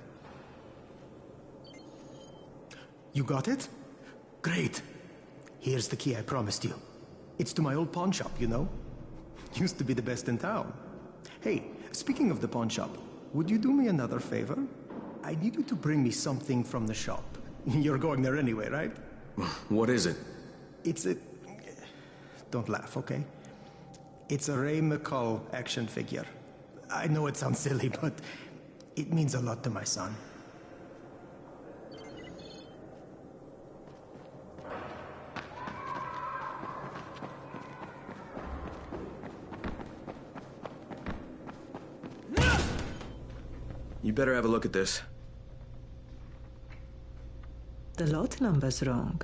You got it? Great. Here's the key I promised you. It's to my old pawn shop, you know? Used to be the best in town. Hey, speaking of the pawn shop, would you do me another favor? I need you to bring me something from the shop. You're going there anyway, right? What is it? It's a... Don't laugh, okay? It's a Ray McCall action figure. I know it sounds silly, but it means a lot to my son. You better have a look at this. The lot number's wrong.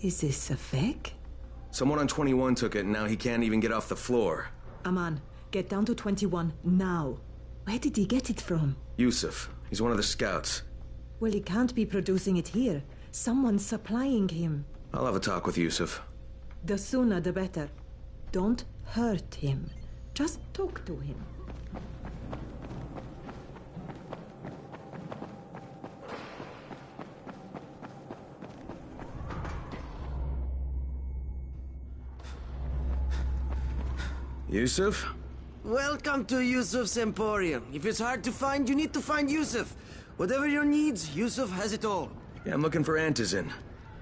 Is this a fake? Someone on 21 took it, and now he can't even get off the floor. Aman, get down to 21 now. Where did he get it from? Yusuf. He's one of the scouts. Well, he can't be producing it here. Someone's supplying him. I'll have a talk with Yusuf. The sooner the better. Don't hurt him. Just talk to him. Yusuf? Welcome to Yusuf's Emporium. If it's hard to find, you need to find Yusuf. Whatever your needs, Yusuf has it all. Yeah, I'm looking for Antizin.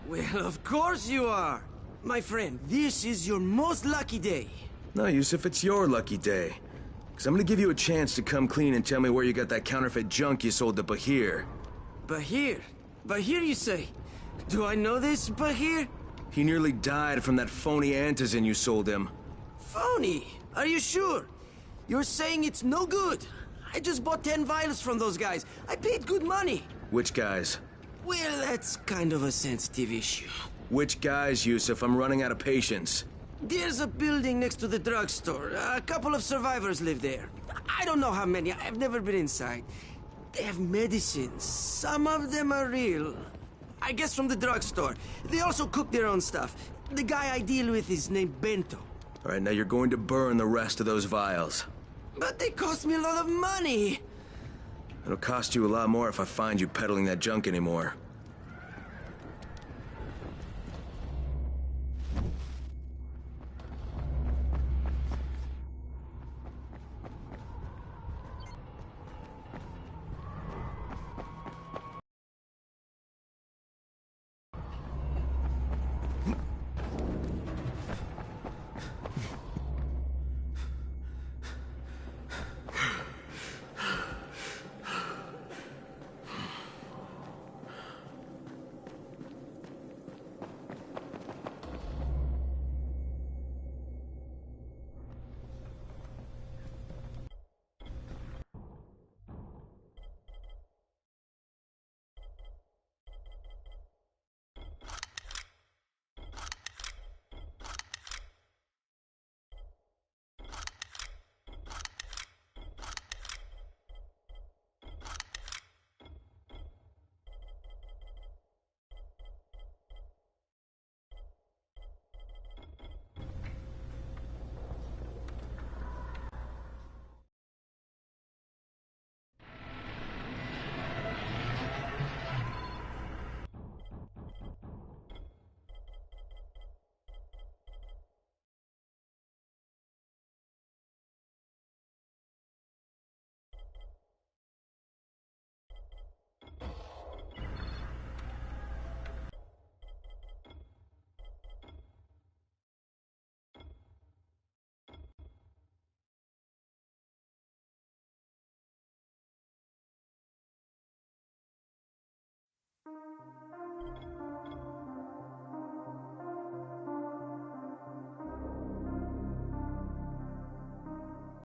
Well, of course you are. My friend, this is your most lucky day. No, Yusuf, it's your lucky day. Because I'm going to give you a chance to come clean and tell me where you got that counterfeit junk you sold to Bahir. Bahir? Bahir, you say? Do I know this, Bahir? He nearly died from that phony Antizin you sold him. Phony? Are you sure? You're saying it's no good? I just bought 10 vials from those guys. I paid good money. Which guys? Well, that's kind of a sensitive issue. Which guys, Yusuf? I'm running out of patience. There's a building next to the drugstore. A couple of survivors live there. I don't know how many. I've never been inside. They have medicines. Some of them are real. I guess from the drugstore. They also cook their own stuff. The guy I deal with is named Bento. All right, now you're going to burn the rest of those vials. But they cost me a lot of money. It'll cost you a lot more if I find you peddling that junk anymore.